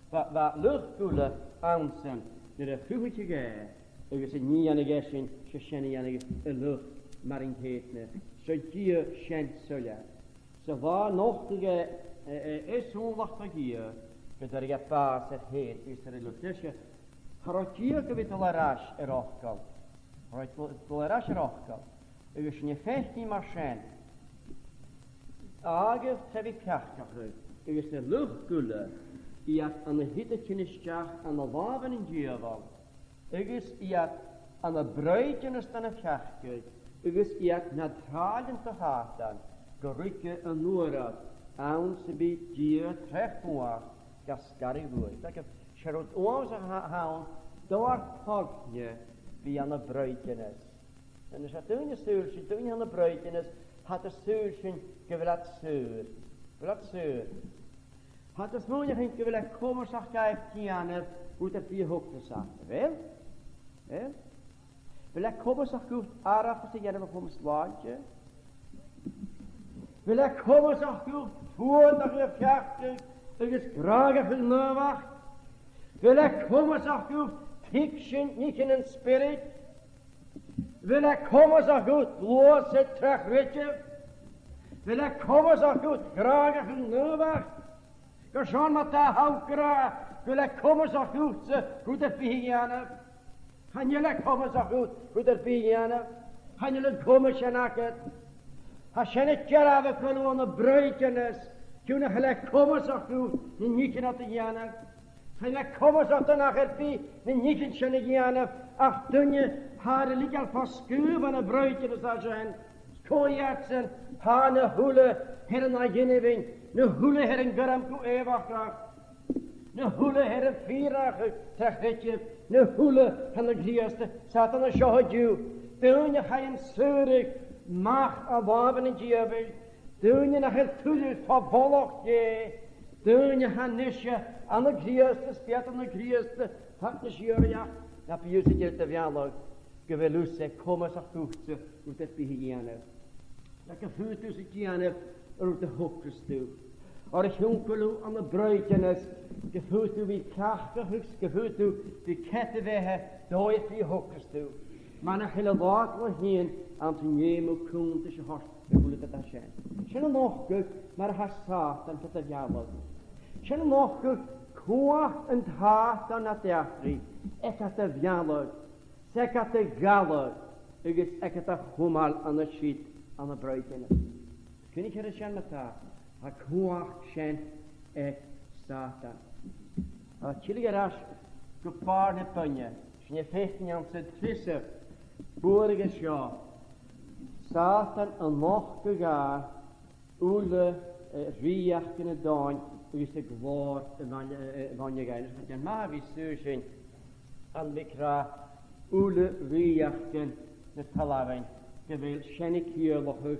Wat luchtkoelen angsten, de vroegetje gegeven. Dus niet aan de geschen, ze schijnen aan de lucht. Maar in geetne, zo hier schijnt zullen. Ze waar nog de is zondag hier, dat je paas het heet, is er in lucht. Dus je gaat hier gewit tolerage erop kan. Tolerage erop kan. Dus je 15 machine. Agen heb ik krachtig. Dus de luchtkoelen, die had aan de hittetje in schacht, aan de waven in Jeeval. Dus je had aan de bruidje is dan het krachtje. Dus je hebt naar dragen te gaan, gerukken en noorden, aan ze bij dier trefmoer, gaskarig woord. Dat ik scherot onze houden, daar pak je wie aan de bruidje is. En dus toen je stuurtje, toen je aan de bruidje is, had de stuurtje gewillet zuur. Had de smoelje geen gewillet komen, zag jij even hoe het vier hoogte zat. Wel? Wil ik komen zo goed aardig als ik jij van mijn slaantje? Wil ik komen zo goed voordat je vechten, dat je graag veel nawacht? Wil ik komen zo goed fiction, niet in een spirit? Wil ik komen zo goed los het terugwitje? Wil ik komen zo goed graag veel nawacht? Gezond met de houtgraag, wil ik komen zo goed het vijanden? Gaan jullie komen zo goed er vijanden? Gaan jullie komen schenaken? Als je niet jaren kunnen aan de bruidjes, kunnen jullie komen zo goed, niet naar de jaren. Gaan jullie komen zo te naar het vijf, niet naar de jaren. Ach, toen je haar liek al van schuur van de bruidjes zou zijn. Koeijatsen, haar een hoele, her naar Geneving, een hoele her een garm toe eeuwig. Een hoele her een vierdag, zeg weet je. Ne hule van de grieeste, zat aan de schouwtje. Doon je geen zurig mag awaben in jevel. Doon je nog heel toezicht vervolgd je. Doon je gaan nisje aan de Christus, spijt aan de Christus. Had je sjuria. Dat je zit je te verjaardag. Gewelusse, kom eens aftoetse. Uit het beginnen. Dat je voelt tussen je uit de hoekjes toe. Or ik hunkelu aan de bruidjenis. Gevoelt u wie krachtig, gevoelt u die ketten wegen. Door je die hoekjes toe. Maar nog hele water heen aan zijn jemel komt tussen hart. Gevoelt het dat zijn. Zijn nog goed, maar hij Satan tot het jaarlag. Zijn nog goed, kwaad en haat dan het jaarlag. Ik had de jaarlag. Zeg had de galler. Ik had de hummel aan de schiet aan de bruidjenis. Kun ik er zijn met haar? Hij kwaad zijn Satan. Chillige ras gepaarde punje. Je 15 jaar zit tussen. Vorige jaar. Satan en nog gegaan. Oele riachten het dan. Is de gloor van je geest. Maar wie zuzen. En we krijgen oele riachten het palaven. Je wil geen keer nog een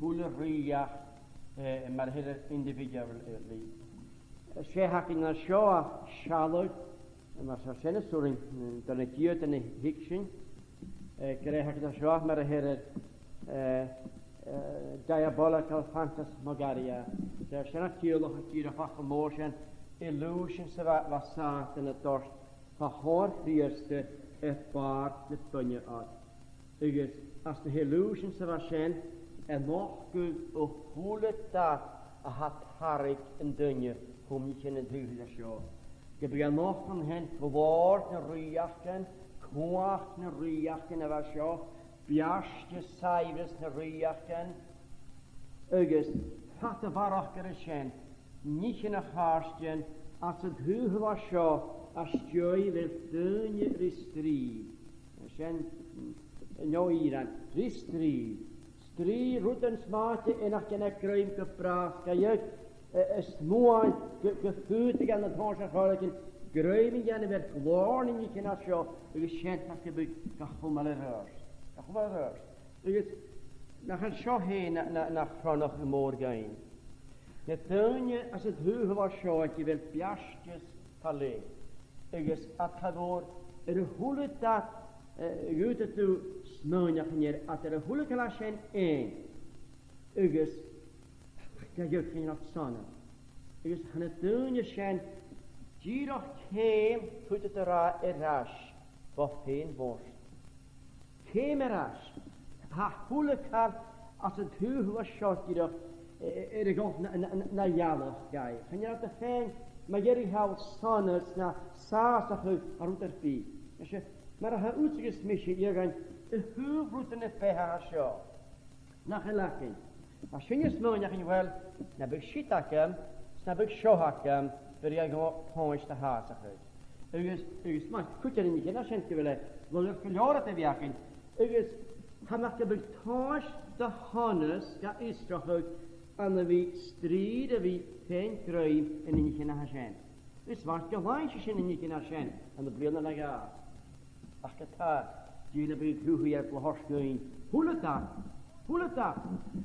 oele riacht. Maar heel individueel leven. Ze hakken naar show Charlotte. Maar zo zijn het zo dan het jeugd en een hiksen. Krijg ik dat zo maar een diabolical phantasmagoria. Er zijn natuurlijk een keer van gemotion illusions wat Satan het dorst van haar eerste het paard het punje uit. Dus als de illusions wat zijn en nog goed op hoe dat had harik en dunje om niet in het huwelijk zo. Je begint nog van hen verwoord en riachten, kwaad en riachten en wat zo, bjastje cijfers en riachten. Dus, wat de waarachtige zijn, niet in een haarstje, als het huwelijk was zo, als je wil doen je restrie. Dat zijn, nou hier aan, restrie. Strie, roeten, smaakje en als je een kruim gepraat, kan je is mooi gevoelig aan het hoofd gehouden. Gruiming en werd warning je kan zo geschenkt dat je gewoon maar rust. Gewoon rust. Dus dan gaan zo heen naar vrijdag morgen. Je toen je als het huwelijk was zo dat je wil piastjes alleen. Dus het gaat door een hele dag goed te smeunen wanneer at er een hele klas zijn één. Dus dat je geen afstannen. Dus han het doen je zijn Gierig keem put het erash wat geen worst. Keem erash. Ha hule kan als het huwelijk was schot gierig gaat na jalig gai. Gaan je dat de fijn maar jullie houdt zonnes na saasig uit er pie. Maar hij uitzicht misje je gaan een huwelijk in het pH na gelachen. Als je smel je gaan wel na beschitakem, na beschohakem. Wil jij gewoon points te hazen uit. Dus maar goed je niet naar zijn te willen. Wil je verloren te werken. Dus hij maakt de betoos de hannes ja is toch uit aan de wie strijden wie geen kruim en niet naar zijn. Dus wat je wijsjes in niet naar zijn en de bril naar gaat. Ach het daar. Jullie hebben hoe je het los doen. Hoe het dat? Hoe het dat?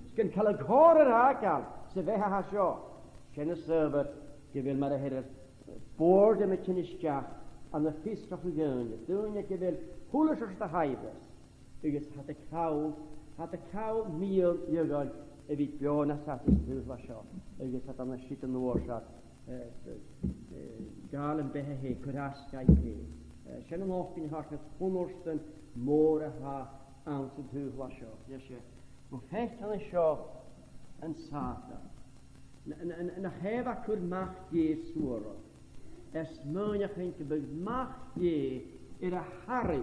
Ze kan kalkoren haken. Ze weg haar zo. Geen server. Je wil maar de boorden met je schaaf aan de vis toch gegaan. Toen je wil hoe te hijven. Dus had de kou meal je gaan en wie bijna zat is heel was zo. Dus had dan een shit in de woordzat. Galen behe kras kijken. Zijn nog in hart het honderdsten moren ha aan het heel was zo. Dus je hoe vecht dan zo en Satan. En hij wat kun macht je zwoeren. Es moet geen te macht je in de harry.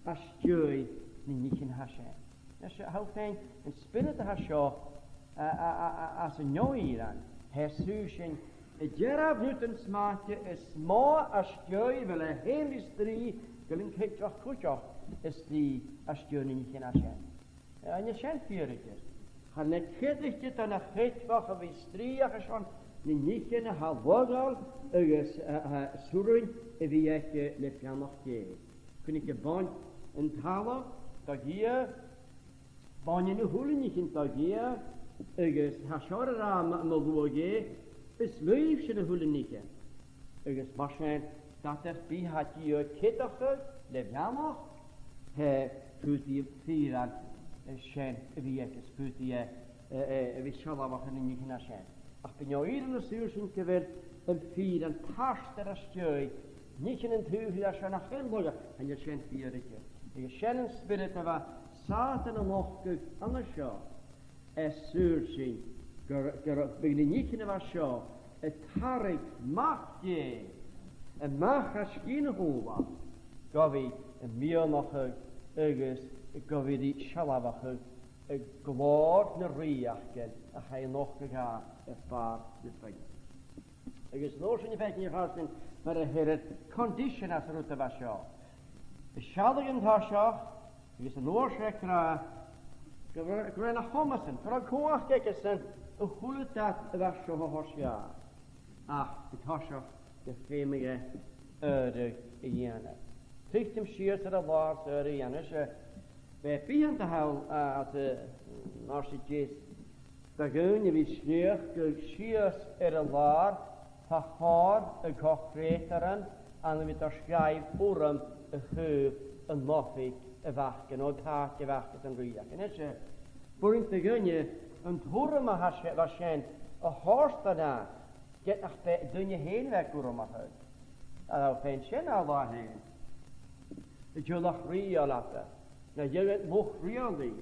Als je niet in haar zijn. Dus je houdt fijn en spelen te haar zo. Als een jongen hier aan. Hij zuchen. Het jaar minuten smaakje is mooi als je wil een hele industrie. Gelink het toch goed op. Is die als je niet in haar zijn. En je zijn vierigjes. Han het gedichtje dan een geitwache wie strieën schon niet in haar vogel is surren en wie ik le piano nog kun ik je band en halen Dagia, Bonnie no Hulinik in Dagia, Agus Hashara Maluage, is Leif in a Hulinike. Agus Bashan, that be had you Kitacher, Leviana, Puti Firan, Shen, Viekis, Puti, Vishala in Nikinashan. After your eating the Susan Kevin, and feed and pass that a stray, Nikin and two who are Shana Helmoga, and your Shen Fieric. The Shannon spirit of a Satan and Mochku on the shore. A searching, beginning Nikin of a shore, a Tarik Machye, a Machaskin Hova, Govi, and Mionacher, Agus, Govidi Shalavacher, a Glord Nariaken, a High Nochga, a far the thing. Agus notion of your husband, but a headed condition as a root of a shaw. The Shaligan Tasha is a Lord Shekra, Grena Homerson, for a Koach Gekison, a Hulutat of a show Hoshia. Ah, the Tasha, the family Erde Iana. Take him shears at a large Erde Iana. Behind the house at the Narcy Jes. The gun of his shear, go shears at a large, a hard, a cochrateren, and with a sky urum, a hoof, a nothing, a vakken, or tak, a vacket and riak. And it's a bring the gunye, and hurum a hashen, a horse that get a dunye heen weg urum a hood. And I'll find shen Allah heen. The julach real latter. Now you get moch really,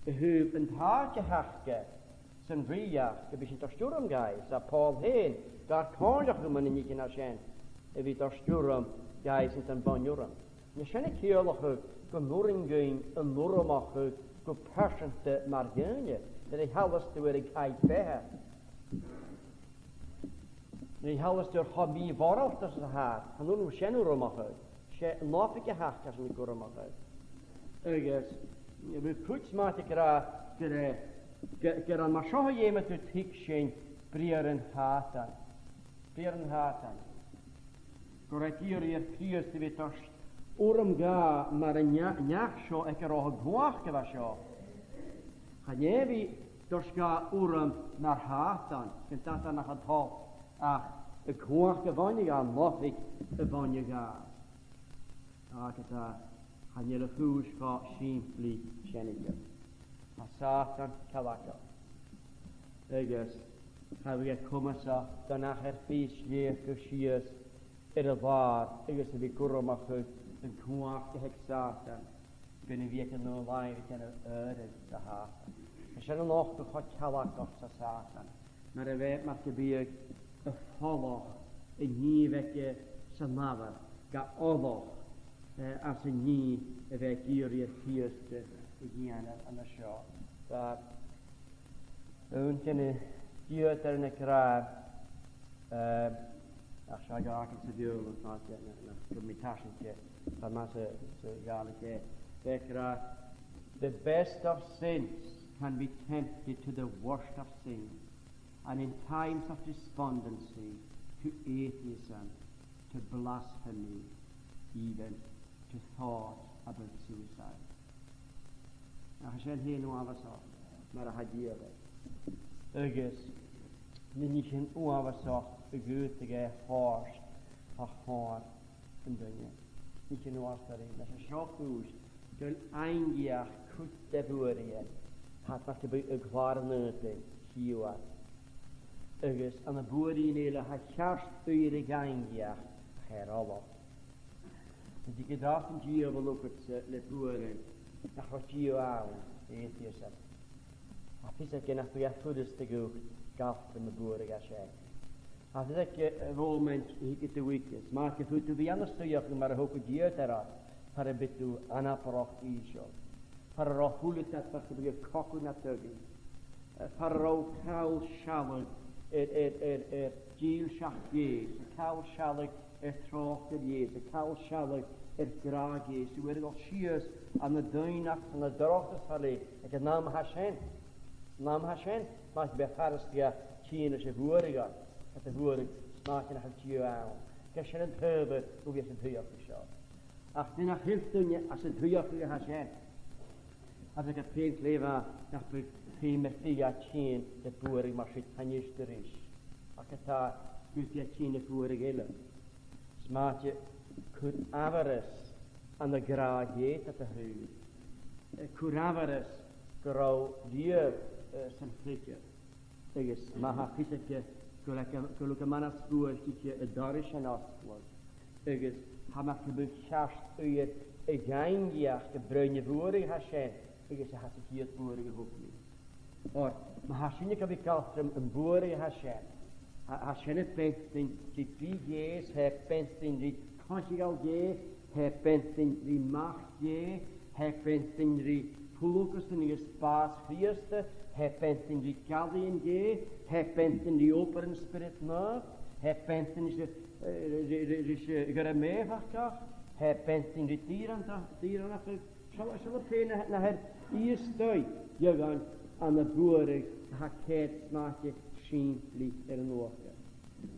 a hoof and tak a haske, some riak, the bishop of Sturm guys, a Paul heen. Daar kan je gewoon niet in zijn. Wie daar sturen, guys in zijn banjuren. Je zijn niet heel erg genoringen, een normale, gepassionate margine. Dat ik alles te weer ik uit bij. Ik alles door hobby waarop dat ze haar. En nu zijn er normale. Ze laat ik haar als niet normale. Ergens, we puts maar te krijgen. Geran maar zo je met het hikschen, prieren haten. Bern hatan. Correctier je prius te wetast. Orum ga maar een njachsho ek er ook guach gewasho. Hanevi dos ga orum naar hatan. Kent dat dan nog het hof. Ach, ik guach gewanje ga nog ik gewanje ga. Ach, het hanele fuus ga simply schenike. Satan kalaka. Eges. How we come so, dan her feest leer geschiers, waar, is de kuromachut, een kwaak de hexaten, kunnen we het no line, we kunnen eren te haten. We zijn nog de God kalak of sa Satan, maar er weet maar te bier, een volg, een nieuweke sanaver, ga oorlog, als een nieuw, wij hier je vierste, gaan aan de show. Dat, we kunnen Dieu er ne krar ach shaga akin se Dieu was not yet na mitashin ke famase se galike bekra the best of sins can be tempted to the worst of sins, and in times of despondency to atheism, to blasphemy, even to thought about suicide. Ach shen he no avasa maar hadiere Agus, niet een oorzaak, de grote horst, haar en dingen. Niet een oorzaak, dat is zo goed. Toen eindig goed te worden, had maar te bij een gwarnete, hier. Agus, aan de boeren in hele, had gerst uren eindig, herallen. En die gedachten hier wel ook het boeren, dat wordt hier aan, weet je zo. Is dat je nog weer goed is te goed, gaf van de boeren gaan zijn. Als dat je wel mens hier te weekjes, maak je goed te wie anders te jagen, maar ook het jeugd eruit, voor een beetje anaparach isho, voor een rohulet dat wat je koken natuurlijk, voor een kaal schalk, giel schachjes, kaal schalk, trochter jes, kaal schalk, graag jes, je wordt al schiers aan de duinacht van de droogtes verleid, ik het naam Hashem. Naam Hashem, maar ik ben hartstikke Chinese voeriger. Het de voerig smaak je naar het tje aan. Als je het hebben, hoe je het huur geschaut. Ach, die nog hilft toen je als het huur voor je Hashem. As ik peint leven, dat we pemer via tien de boerig maar shit hannister is. Als het daar goed via tien de boerig hele. Smaatje kur avares aan de graagje dat de huur. Kur avares grauw dier zijn flikker. Ik is maha kitje kulke manas boertje het darisch en afslag. Ik is hamak gebeukt uit een gaangiach gebruine boerig hashen. Ik is had ik hier boerig hoopje. Or maar hashen kan ik kaltrum een boerig hashen. Hashen het pensin die piges het pensin die conjugal je het pensin die macht je het pensin die pulukus in je spaas vierste het pensin die kaldien je het pensin die operen spirit na het pensin is geremeevachtig het pensin die tieren af zal penen naar het eerste je gaan aan de boerig haket smaakje simply een oorke.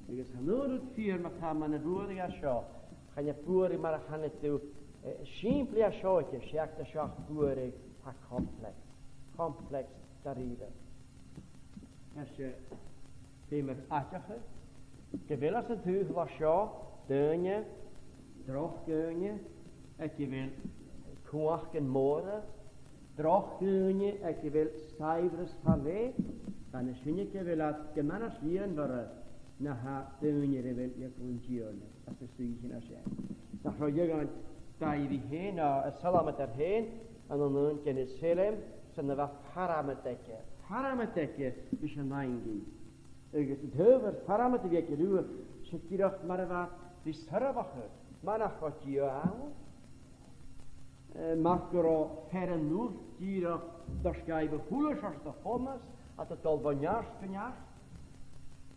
Dus hanor vier met hem aan de boerig asho gaan je boerig maar gaan het toe simply ashootje schaak de schach boerig ha complex daariden. Als je pemer atjache gewil als het huig was zo deunje drooggeunje ik je wil koach en moren drooggeunje ik je wil cijfers van leeg dan is je wil dat de mannen leren worden na ha deunje wil je kunjione als de stuurtje als jij dan ga je gaan daar je heen naar salamet erheen en dan kan je selem zijn er wat parameteke is een naingi. Ik het hover parameteke doen zit je toch maar wat die sarvache maar nog wat je aan makro feren nur die daar schrijven voelen als de hommes had het al van jaar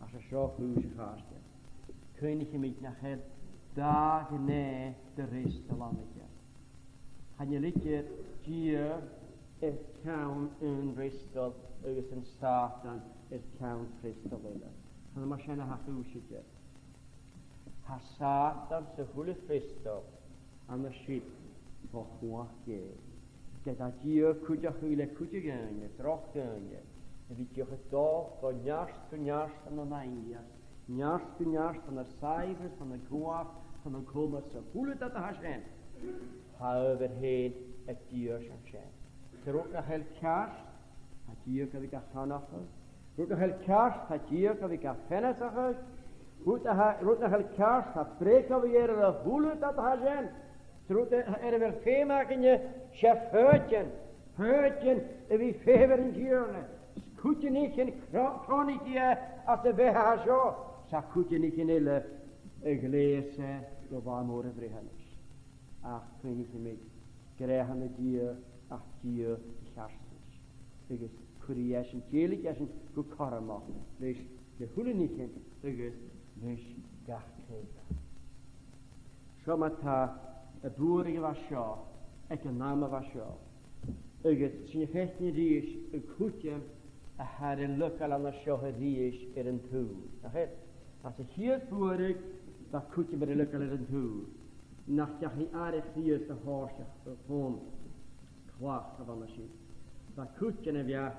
als je zo goed gaat kun je met nachher dagen nee de rest te lammetje gaan je liedje hier het count een restel is een Satan het count restel willen van de machine ha goedje ha Satan se volle restel aan de shit voor hoorke dat hier kuje gaan terug gaan en wie je getal van jaar en dan jaar van de cijfers van de koaf van de komen zo voelen dat ha zijn overheen het dier zijn terug naar het kaars het dier kan ik gaan terug naar het kaars het dier kan ik afnemen zeggen goed naar het kaars het spreken weer de voelen dat ha zijn terug weer veel maken je chef heurtje wie fever in gierne Kutje niet in kroniekje als de weg zo. Zag kutje niet in hele gelezen door waar morgen vregen is. Ach, kun je niet krijgen met dier, ach dier, garstes. Ik is kurieus en tjelik als een kukaren maken. Wees de goede niet in, ik is wees gachtkeken. Zo met haar, het boerige was zo, ik een naam was zo. Ik is, zijn vechtje die is een kutje. Had een lokal aan de shohadies in een toer. Als je hier boerig, dan kun je met een lokal in een toer. Nacht je aardig hier is de hoortje gewoon klaar van de shit. Dan kun je weer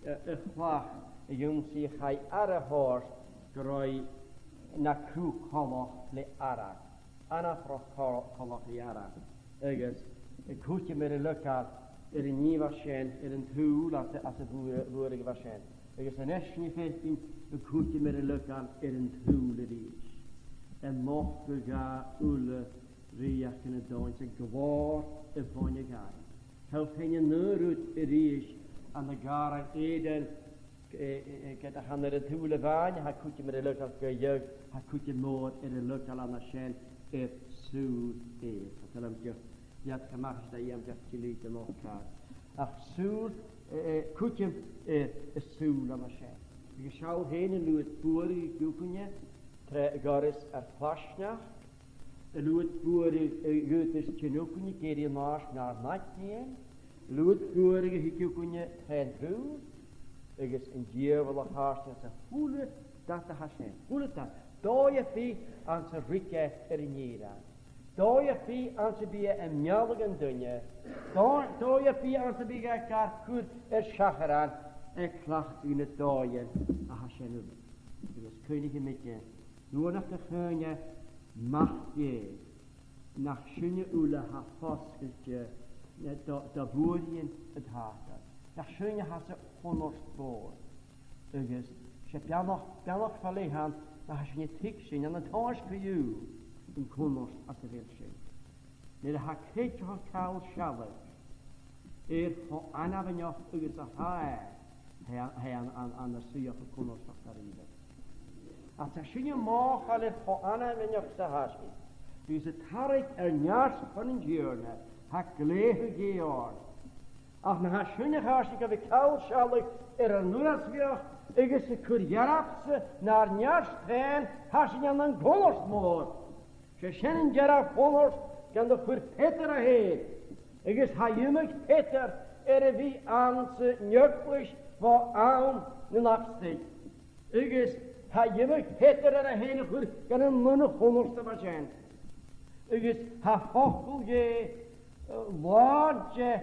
een klaar. Een jong zie je aardig hoort, groei naar kroek kolog le arak. Anafro kolog le arak. Ergens, een kutje met een lokal. Een nieuw waarschijn, een tool als de boerige waarschijn. Er is een echt niet een koetje met een luk aan een tool is. En mocht we gaan ulle reachten het doontje gewaar van je gaan. Help je neerut is aan de garen eden. Ik heb aan de tool van je, het koetje met een luk aan gejuich, het koetje moord en een luk aan de schijn. Het zoet is. Dat is hem ja, het mag dat je hem zegt, je liet hem ook gaan. Ach, zoel, kutje is zoel aan de schijn. Je zou heen en doe het boerige koekenje, gar is plasnach, en doe het boerige goed is tjenoekenje, keer je naar natje, doe het boerige koekenje, geen droel, ik is een dierwelig haast, en ze voelen dat te gaan zijn, voelen dat. Daar je vee aan zijn rikke erinjera. Då je fi aan te be een mjalgen dunje. Då je fi aan te be gar goed schacheran. Klacht in het dooien. Hashem. Dus könige met je. Nur nach der Höhe macht je. Nach schöne Ule ha Foskeltje. Da Burien het Hater. Nach schöne hasse honorsboor. Dus, je hebt nog verleggen. Maar als je niet tikschen, en het hoort voor jou. In konors als de wilsje. Nee, de haketje van kaal schallen. Voor aanhavenjof uges af haar. Hij aan de suja van konors van Karide. Als je mogelijk voor aanhavenjof te haschen. Dus het harik njas van een journe. Hak leven gehoord. Als men haar schöne haschen wie kaal schallen. Een nuasweg. Uges de kurjarapse naar njas pen. Haschen aan een konors Ze zijn jara vonors kan de voor Peter heen. Ik is hayumig Peter wie aan ze njöklisch voor aan de nachtsticht. Ik is hayumig Peter heen voor kan een munne vonors te zijn. Ik is hafokkel je woordje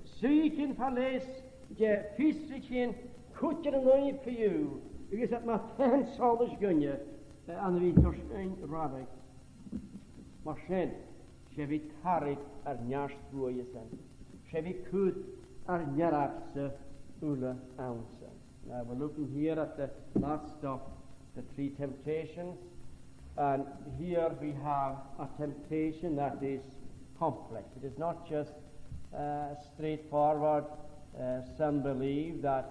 zieken verlees je vissertjen kutje en nooit voor jou. Ik is het maar 10 solders gunje aan wie toch een rabbi. Maar sen, je weet harik njas vloeien zijn. Je weet goed njarapse ule aanse. Now we're looking here at the last of the 3 temptations. And here we have a temptation that is complex. It is not just straightforward. Some believe that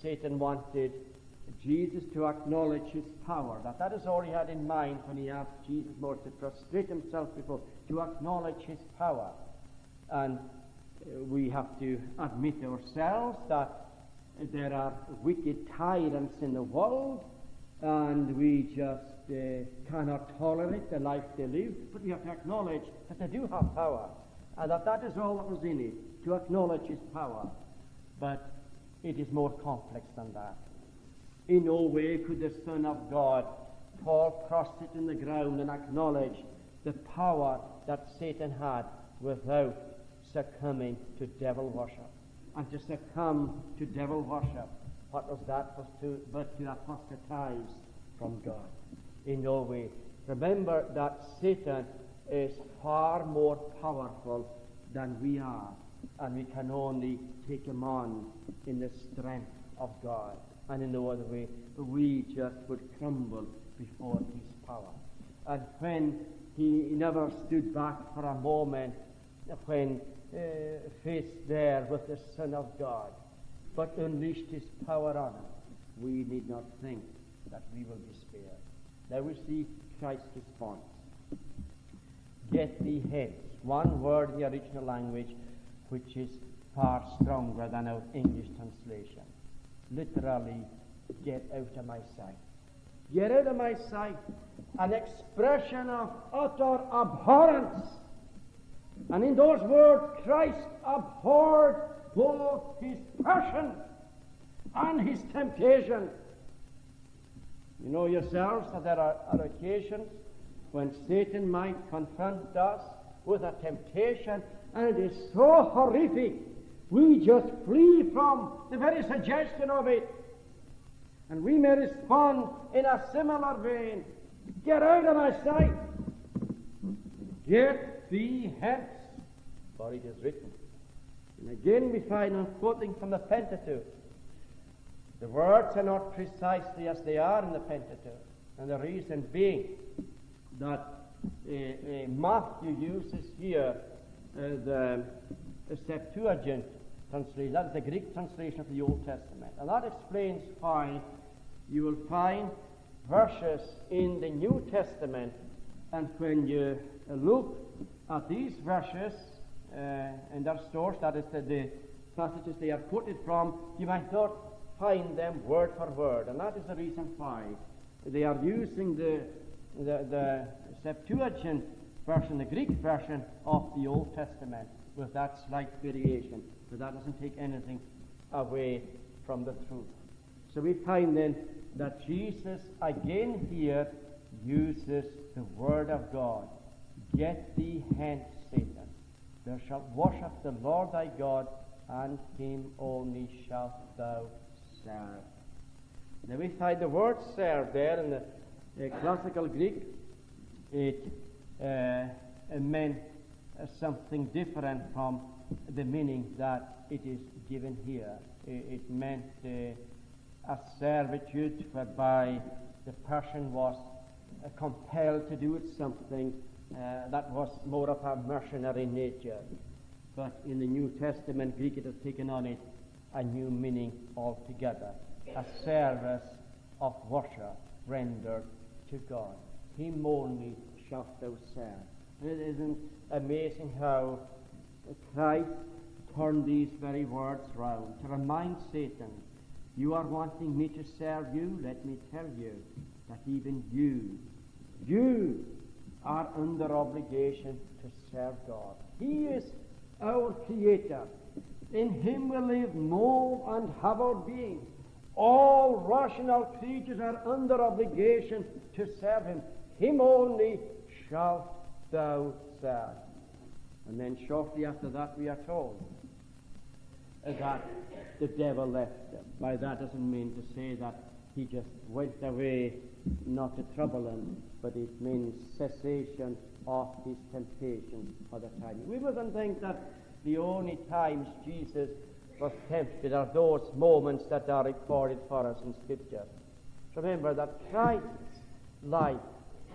Satan wanted Jesus to acknowledge his power. That is all he had in mind when he asked Jesus more to prostrate himself before, to acknowledge his power. And we have to admit ourselves that there are wicked tyrants in the world, and we just cannot tolerate the life they live, but we have to acknowledge that they do have power, and that is all that was in it, to acknowledge his power. But it is more complex than that. In no way could the Son of God fall prostrate in the ground and acknowledge the power that Satan had without succumbing to devil worship. And to succumb to devil worship, what was that but to apostatize from God? In no way. Remember that Satan is far more powerful than we are, and we can only take him on in the strength of God. And in no other way, we just would crumble before his power. And when he never stood back for a moment, when faced there with the Son of God, but unleashed his power on him, we need not think that we will be spared. Now we see Christ's response. Get thee hence. One word in the original language which is far stronger than our English translation. Literally, get out of my sight. Get out of my sight. An expression of utter abhorrence. And in those words, Christ abhorred both his passion and his temptation. You know yourselves that there are occasions when Satan might confront us with a temptation, and it is so horrific, we just flee from the very suggestion of it. And we may respond in a similar vein. Get out of my sight. Get thee hence. For it is written. And again we find, I'm quoting from the Pentateuch, the words are not precisely as they are in the Pentateuch. And the reason being that Matthew uses here the Septuagint translation, that is the Greek translation of the Old Testament. And that explains why you will find verses in the New Testament, and when you look at these verses in their source, that is the passages they are quoted from, you might not find them word for word. And that is the reason why they are using the Septuagint version, the Greek version of the Old Testament, with that slight variation. But that doesn't take anything away from the truth. So we find then that Jesus again here uses the Word of God Get thee hence, Satan. Thou shalt worship the Lord thy God, and him only shalt thou serve. Now we find the word serve there in the classical Greek. It meant something different from the meaning that it is given here. It meant a servitude whereby the person was compelled to do something that was more of a mercenary nature. But in the New Testament Greek it has taken on it a new meaning altogether. A service of worship rendered to God. Him only shalt thou serve. And it isn't amazing how Christ turned these very words round to remind Satan, you are wanting me to serve you? Let me tell you that even you are under obligation to serve God. He is our Creator. In Him we live, move, and have our being. All rational creatures are under obligation to serve Him. Him only shalt thou serve. And then shortly after that we are told that the devil left them. By that doesn't mean to say that he just went away not to trouble them, but it means cessation of his temptations for the time. We mustn't think that the only times Jesus was tempted are those moments that are recorded for us in Scripture. Remember that Christ's life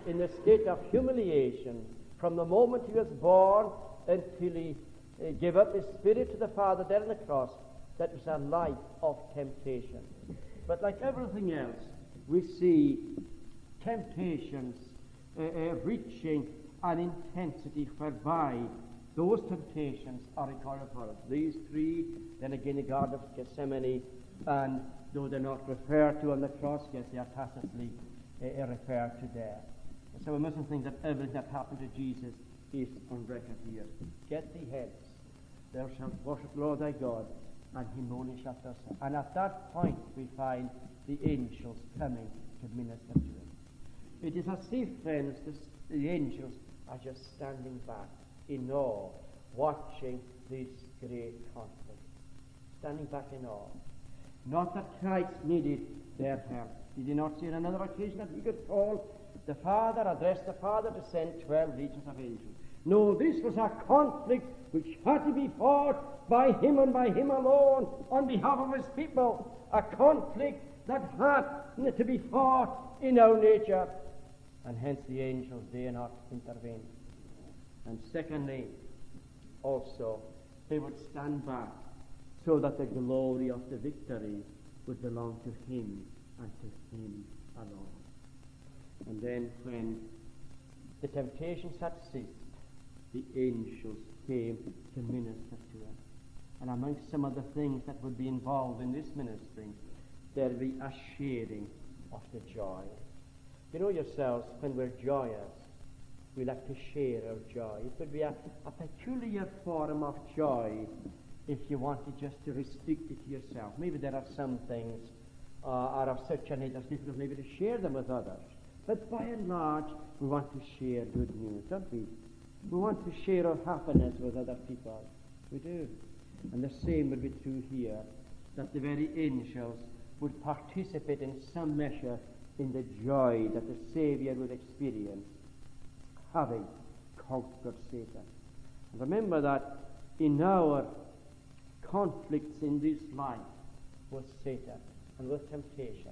in the state of humiliation from the moment he was born until he gave up his spirit to the Father there on the cross, that was a life of temptation. But like everything else, we see temptations reaching an intensity whereby those temptations are recorded for us. These three, then again the Garden of Gethsemane, and though they're not referred to on the cross, yes, they are tacitly referred to there. So we mustn't think that everything that happened to Jesus is on record here. Get thee hence, thou shalt worship the Lord thy God, and him only shalt thou serve. And at that point we find the angels coming to minister to him. It is as if, friends, the angels are just standing back in awe, watching this great conflict. Standing back in awe. Not that Christ needed their help. Did he not say on another occasion that he could call the Father, address the Father to send 12 legions of angels? No, this was a conflict which had to be fought by him and by him alone on behalf of his people. A conflict that had to be fought in our nature. And hence the angels dare not intervene. And secondly, also, they would stand back so that the glory of the victory would belong to him and to him alone. And then when the temptations had ceased, the angels came to minister to him. And amongst some of the things that would be involved in this ministering, there will be a sharing of the joy. You know yourselves, when we're joyous, we like to share our joy. It would be a peculiar form of joy if you wanted just to restrict it to yourself. Maybe there are some things are of such a nature it's difficult maybe to share them with others. But by and large, we want to share good news, don't we? We want to share our happiness with other people. We do. And the same would be true here, that the very angels would participate in some measure in the joy that the Saviour would experience, having conquered Satan. And remember that in our conflicts in this life with Satan and with temptation,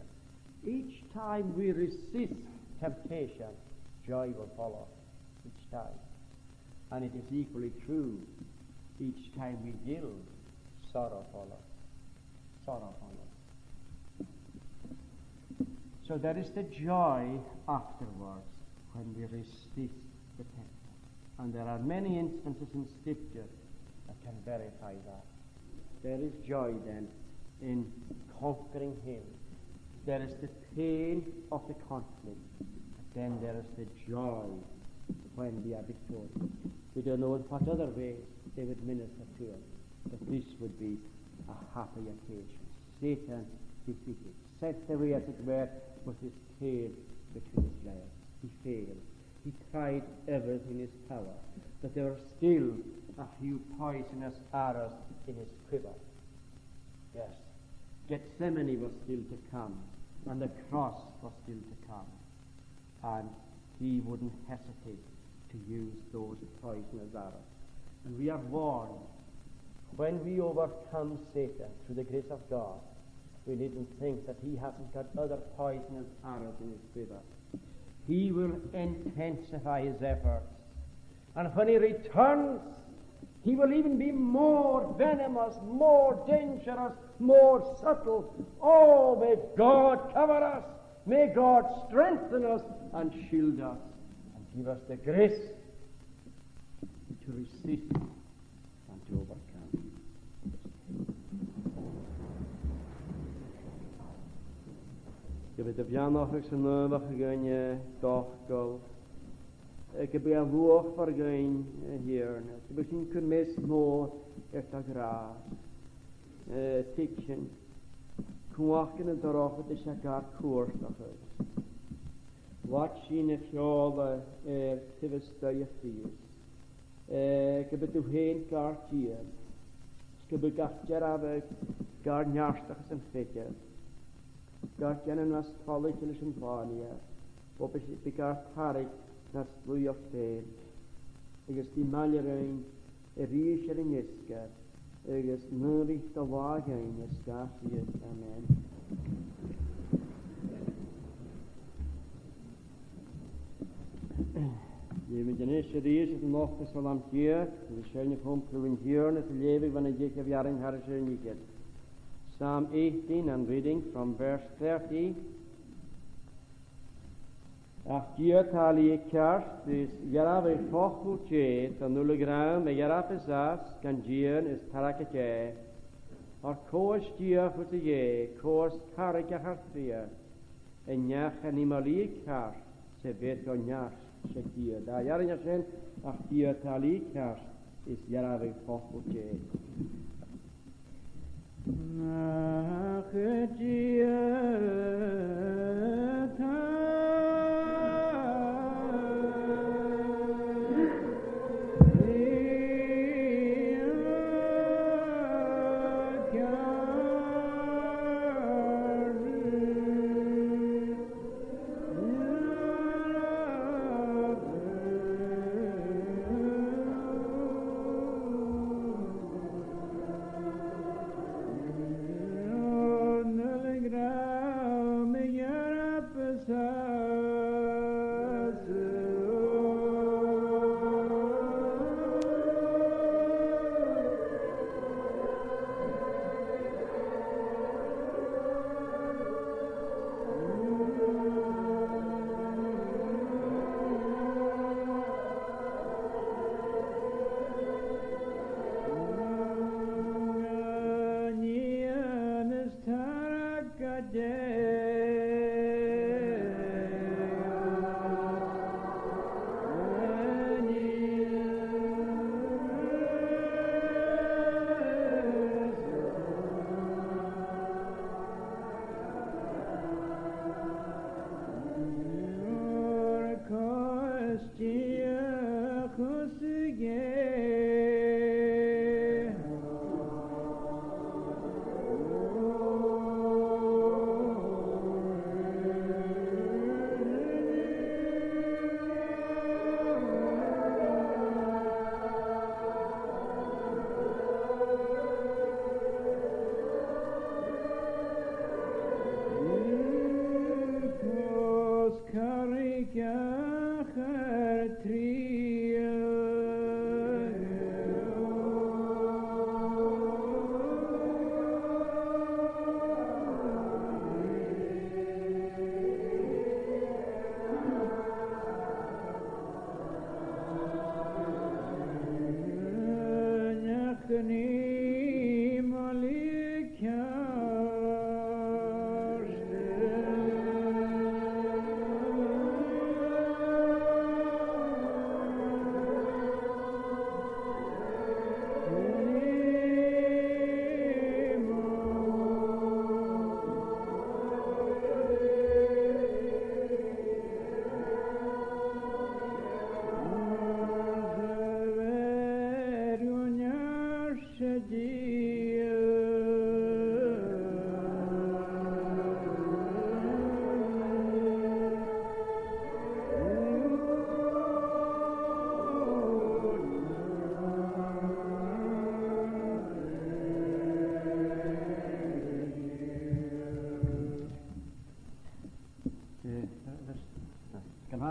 each time we resist temptation, joy will follow each time. And it is equally true, each time we yield, sorrow follows. Sorrow follows. So there is the joy afterwards when we resist the tempter. And there are many instances in Scripture that can verify that. There is joy then in conquering him. There is the pain of the conflict. But then there is the joy when we are victorious. We don't know in what other ways they would minister to us, but this would be a happy occasion. Satan defeated, sent away, as it were, with his tail between his legs. He failed. he tried everything in his power, that there were still a few poisonous arrows in his quiver. Yes, Gethsemane was still to come, and the cross was still to come, and he wouldn't hesitate to use those poisonous arrows. And we are warned, when we overcome Satan through the grace of God, we needn't think that he hasn't got other poisonous arrows in his quiver. He will intensify his efforts, and when he returns, he will even be more venomous, more dangerous, more subtle. Oh, may God cover us, may God strengthen us and shield us, and give us the grace to resist and to overcome. Je weet op Janachig zijn neuwe gegaan dochgol. Ik heb een woord vergaan hier. Ik begin kun mes moor echt a graas. Tikchen. Kwaken en daarover het is a gar koers nog uit. Wat zien het jole te stuie vries. Ik heb het u heen kaart hier. Ik heb het afgerabig gar njarstig zijn fetje. Gar kennen nas tolle in Symfonia, op ik gar tarik nas blue of fail. Ik is die maljerein, riescher in jeska, ik is nurig de wagen, jeska, amen. Je moet een eerste reis het nog eens van am hier, de schöne komt hier, het leven van een dikke jaren haar schöne niet. Psalm 18 and reading from verse 30. Ach Dieu tali kerst is jarabe fochutje tan nulegram me jarabe sas kan Dieu is tarakje. Ar koos Dieu futje koos karike hartria. En jach animali kerst se vet onjas se Dieu. Da jarja sen ach Dieu tali kerst is jarabe fochutje. Ach, Dieu,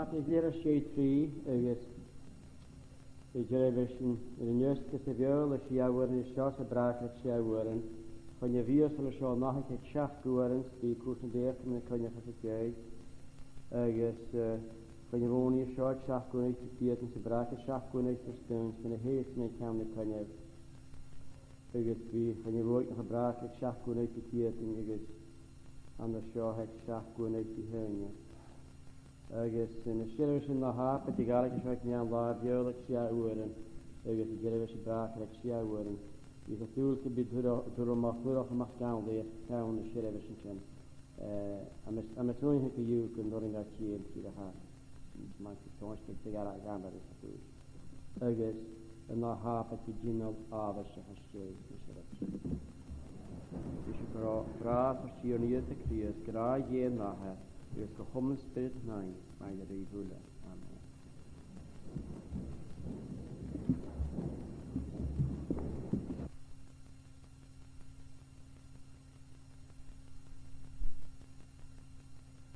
hat is lera sé trí agus I Jerevision in the news que viol a shiawar in shot a brak at shiawaran when you view so show nach het shaf guaren die kursen der from the konya hat gay agus when you only shot shaf guaren to get in the brak at shaf guaren for stones when a haste in town the konya agus we when you work the brak at shaf guaren to get in agus on the show het shaf guaren to hanya agus in the sheriff in the half at the garlic shot me on la viol at shiawaran agus the Jerevision brak at shiawaran is a tool to be to the machur of down the Sherivision. I'm assuming that you can during that year to the half. My choice to figure out gamma is a tool. Agus and the half at the general of a Sherivision. You should draw for sheer near the clears, Gra ye and Naha, is the Homer Spirit 9 by the Revula.